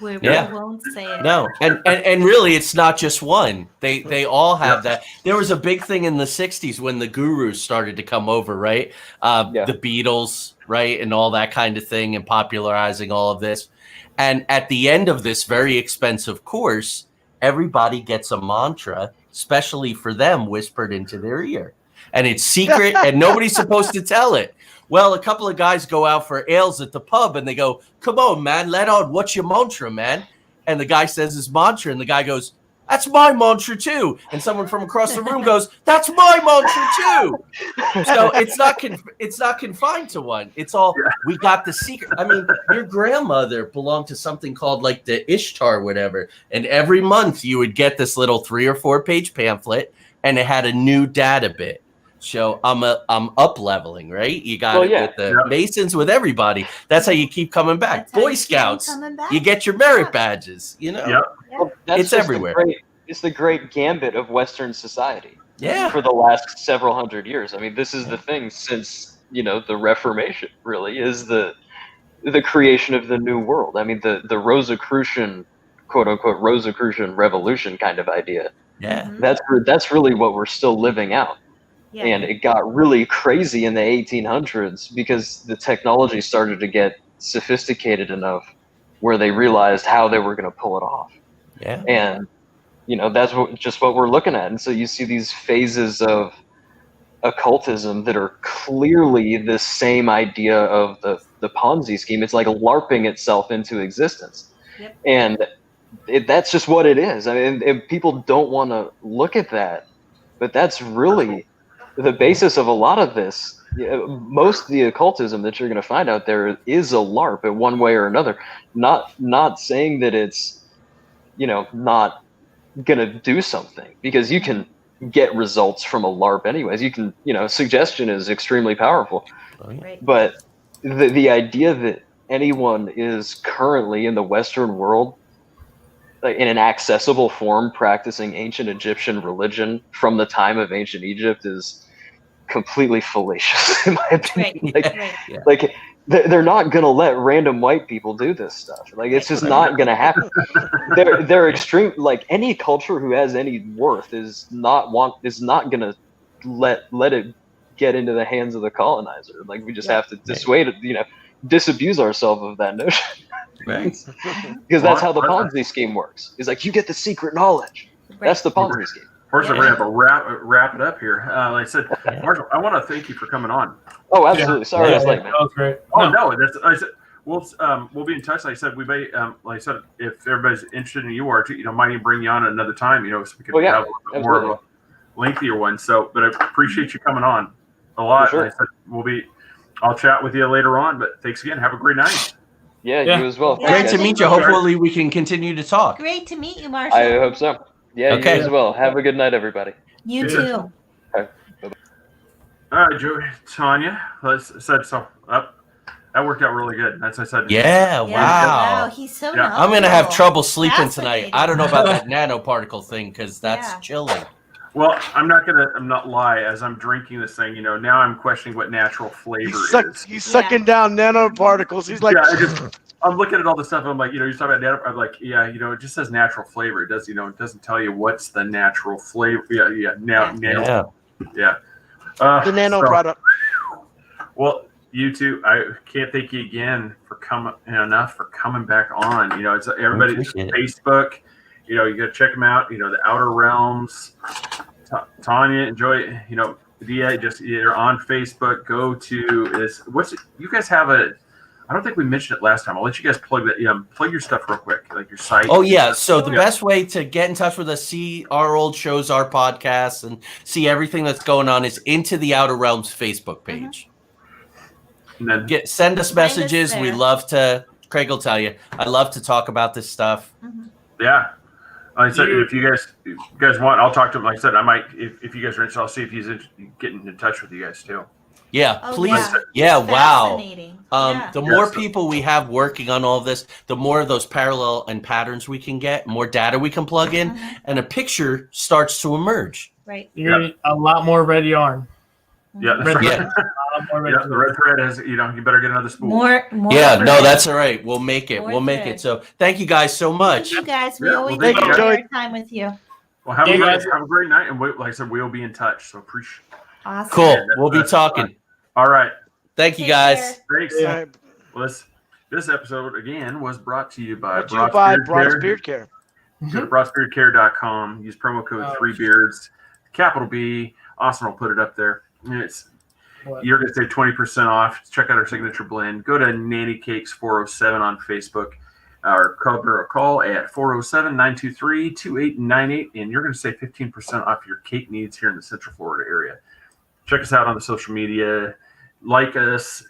We won't say it. No, and really, it's not just one. They all have that. There was a big thing in the '60s when the gurus started to come over, right? The Beatles, right, and all that kind of thing, and popularizing all of this. And at the end of this very expensive course, everybody gets a mantra, especially for them, whispered into their ear, and it's secret, and nobody's supposed to tell it. Well, a couple of guys go out for ales at the pub and they go, come on, man, let on. What's your mantra, man? And the guy says his mantra and the guy goes, that's my mantra too. And someone from across the room goes, that's my mantra too. So it's not confined to one. It's all, we got the secret. I mean, your grandmother belonged to something called like the Ishtar, whatever. And every month you would get this little 3 or 4 page pamphlet and it had a new data bit. So I'm up leveling, right? You got it with the Masons, with everybody. That's how you keep coming back. Boy Scouts, you get your merit badges. Well, it's everywhere. It's the great gambit of Western society. Yeah. For the last several hundred years. I mean, this is the thing since the Reformation. Really, is the creation of the New World. I mean, the Rosicrucian, quote unquote, Rosicrucian revolution kind of idea. Yeah. That's really what we're still living out. Yeah. And it got really crazy in the 1800s because the technology started to get sophisticated enough where they realized how they were going to pull it off. Yeah. And, that's what we're looking at. And so you see these phases of occultism that are clearly the same idea of the Ponzi scheme. It's like LARPing itself into existence. Yep. And that's just what it is. I mean, and people don't want to look at that, but that's really the basis of a lot of this. Most of the occultism that you're going to find out there is a LARP in one way or another. Not saying that it's, not going to do something, because you can get results from a LARP anyways. You can, suggestion is extremely powerful. Right. But the idea that anyone is currently in the Western world, like in an accessible form, practicing ancient Egyptian religion from the time of ancient Egypt is completely fallacious, in my opinion. Like they're not going to let random white people do this stuff. Like, it's just not going to happen. They're extreme. Like, any culture who has any worth is not going to let it get into the hands of the colonizer. Like, we just have to dissuade it, disabuse ourselves of that notion. Right. Because that's how the Ponzi scheme works. It's like, you get the secret knowledge. That's the Ponzi scheme. Unfortunately, we're going to have to wrap it up here. Like I said, Marshall, I want to thank you for coming on. Oh, absolutely. Sorry I was late, man. That was great. Oh, no. I said, we'll be in touch. Like I said, we may, like I said, if everybody's interested in you are, might even bring you on another time, so we can have a bit more of a lengthier one. So, but I appreciate you coming on a lot. Sure. Like I said, I'll chat with you later on, but thanks again. Have a great night. Yeah, you as well. Yeah. Great to meet you. Hopefully we can continue to talk. Great to meet you, Marshall. I hope so. Yeah, Okay. You as well. Have a good night, everybody. You too. All right, Tonya, let's set so up. That worked out really good. That's what I said. Yeah, wow. He's so Yeah. I'm gonna have knowledgeable. trouble sleeping tonight. Fascinating. I don't know about that nanoparticle thing because that's Yeah. chilling. Well, I'm not lie. As I'm drinking this thing, now I'm questioning what natural flavor is. He's sucking down nanoparticles. He's like, Yeah, I'm looking at all the stuff. And I'm like, you're talking about nano. I'm like, yeah, it just says natural flavor. It does, it doesn't tell you what's the natural flavor. Yeah. Nano. Yeah. the nano So- product. Well, you two, I can't thank you again for coming back on. It's everybody, Appreciate it. Facebook. You got to check them out. The Outer Realms. Tonya, enjoy. Dia, just either on Facebook. Go to this. You guys have a? I don't think we mentioned it last time. I'll let you guys plug that. Plug your stuff real quick, like your site. Oh yeah. So the Yeah. best way to get in touch with us, see our old shows, our podcasts, and see everything that's going on is into the Outer Realms Facebook page. And then Send us Find us messages. We there. love to. Craig will tell you. I love to talk about this stuff. yeah. Like I said, if you guys want, I'll talk to him. Like I said, I might if you guys are interested, I'll see if he's getting in touch with you guys too. Yeah, Oh, please. yeah. Yeah, wow. Fascinating. The more people we have working on all of this, the more of those parallel and patterns we can get, more data we can plug in, and a picture starts to emerge. Right. You're gonna need a lot more red yarn. Yeah, that's Red right. Yeah. A lot more red Yeah, the red thread has. You better get another spool. More. Yeah, no, thread. that's all right. We'll make it. More We'll make thread. it. So thank you guys so much. Thank you guys. We Yeah, always well, thank you, enjoy Joey. our time with you. Well, have Hey, a guys. great night, and like I said, we'll be in touch. So appreciate. Awesome. Cool. We'll be That's talking. All right. Thank you Take guys. care. Thanks. Yeah. Well, this episode again was brought to you by Brought to you by Broad's Broad's Beard Beard Care. Go to broadsbeardcare.com. Use promo code Oh, 3beards, capital B. Austin will put it up there. What? You're going to save 20% off. Check out our signature blend. Go to Nanny Cakes 407 on Facebook, or call at 407-923-2898, and you're going to save 15% off your cake needs here in the Central Florida area. Check us out on the social media. Like us.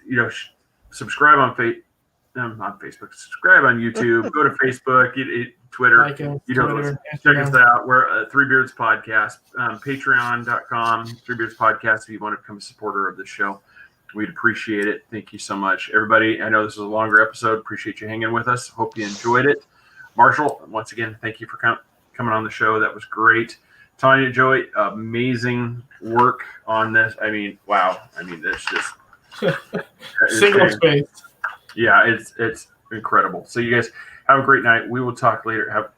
Subscribe on Facebook. Subscribe on YouTube. Go to Facebook, Twitter. Like us, Twitter. Twitter, Check us Instagram. out. We're Three Beards Podcast. Patreon.com, Three Beards Podcast. If you want to become a supporter of the show, we'd appreciate it. Thank you so much, everybody. I know this is a longer episode. Appreciate you hanging with us. Hope you enjoyed it. Marshall, once again, thank you for coming on the show. That was great. Tonya, Joey, amazing work on this. I mean, wow. I mean, it's just Single space. yeah, it's incredible. So you guys have a great night. We will talk later.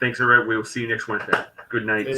Thanks, everybody. We will see you next Wednesday. Good night. Yeah.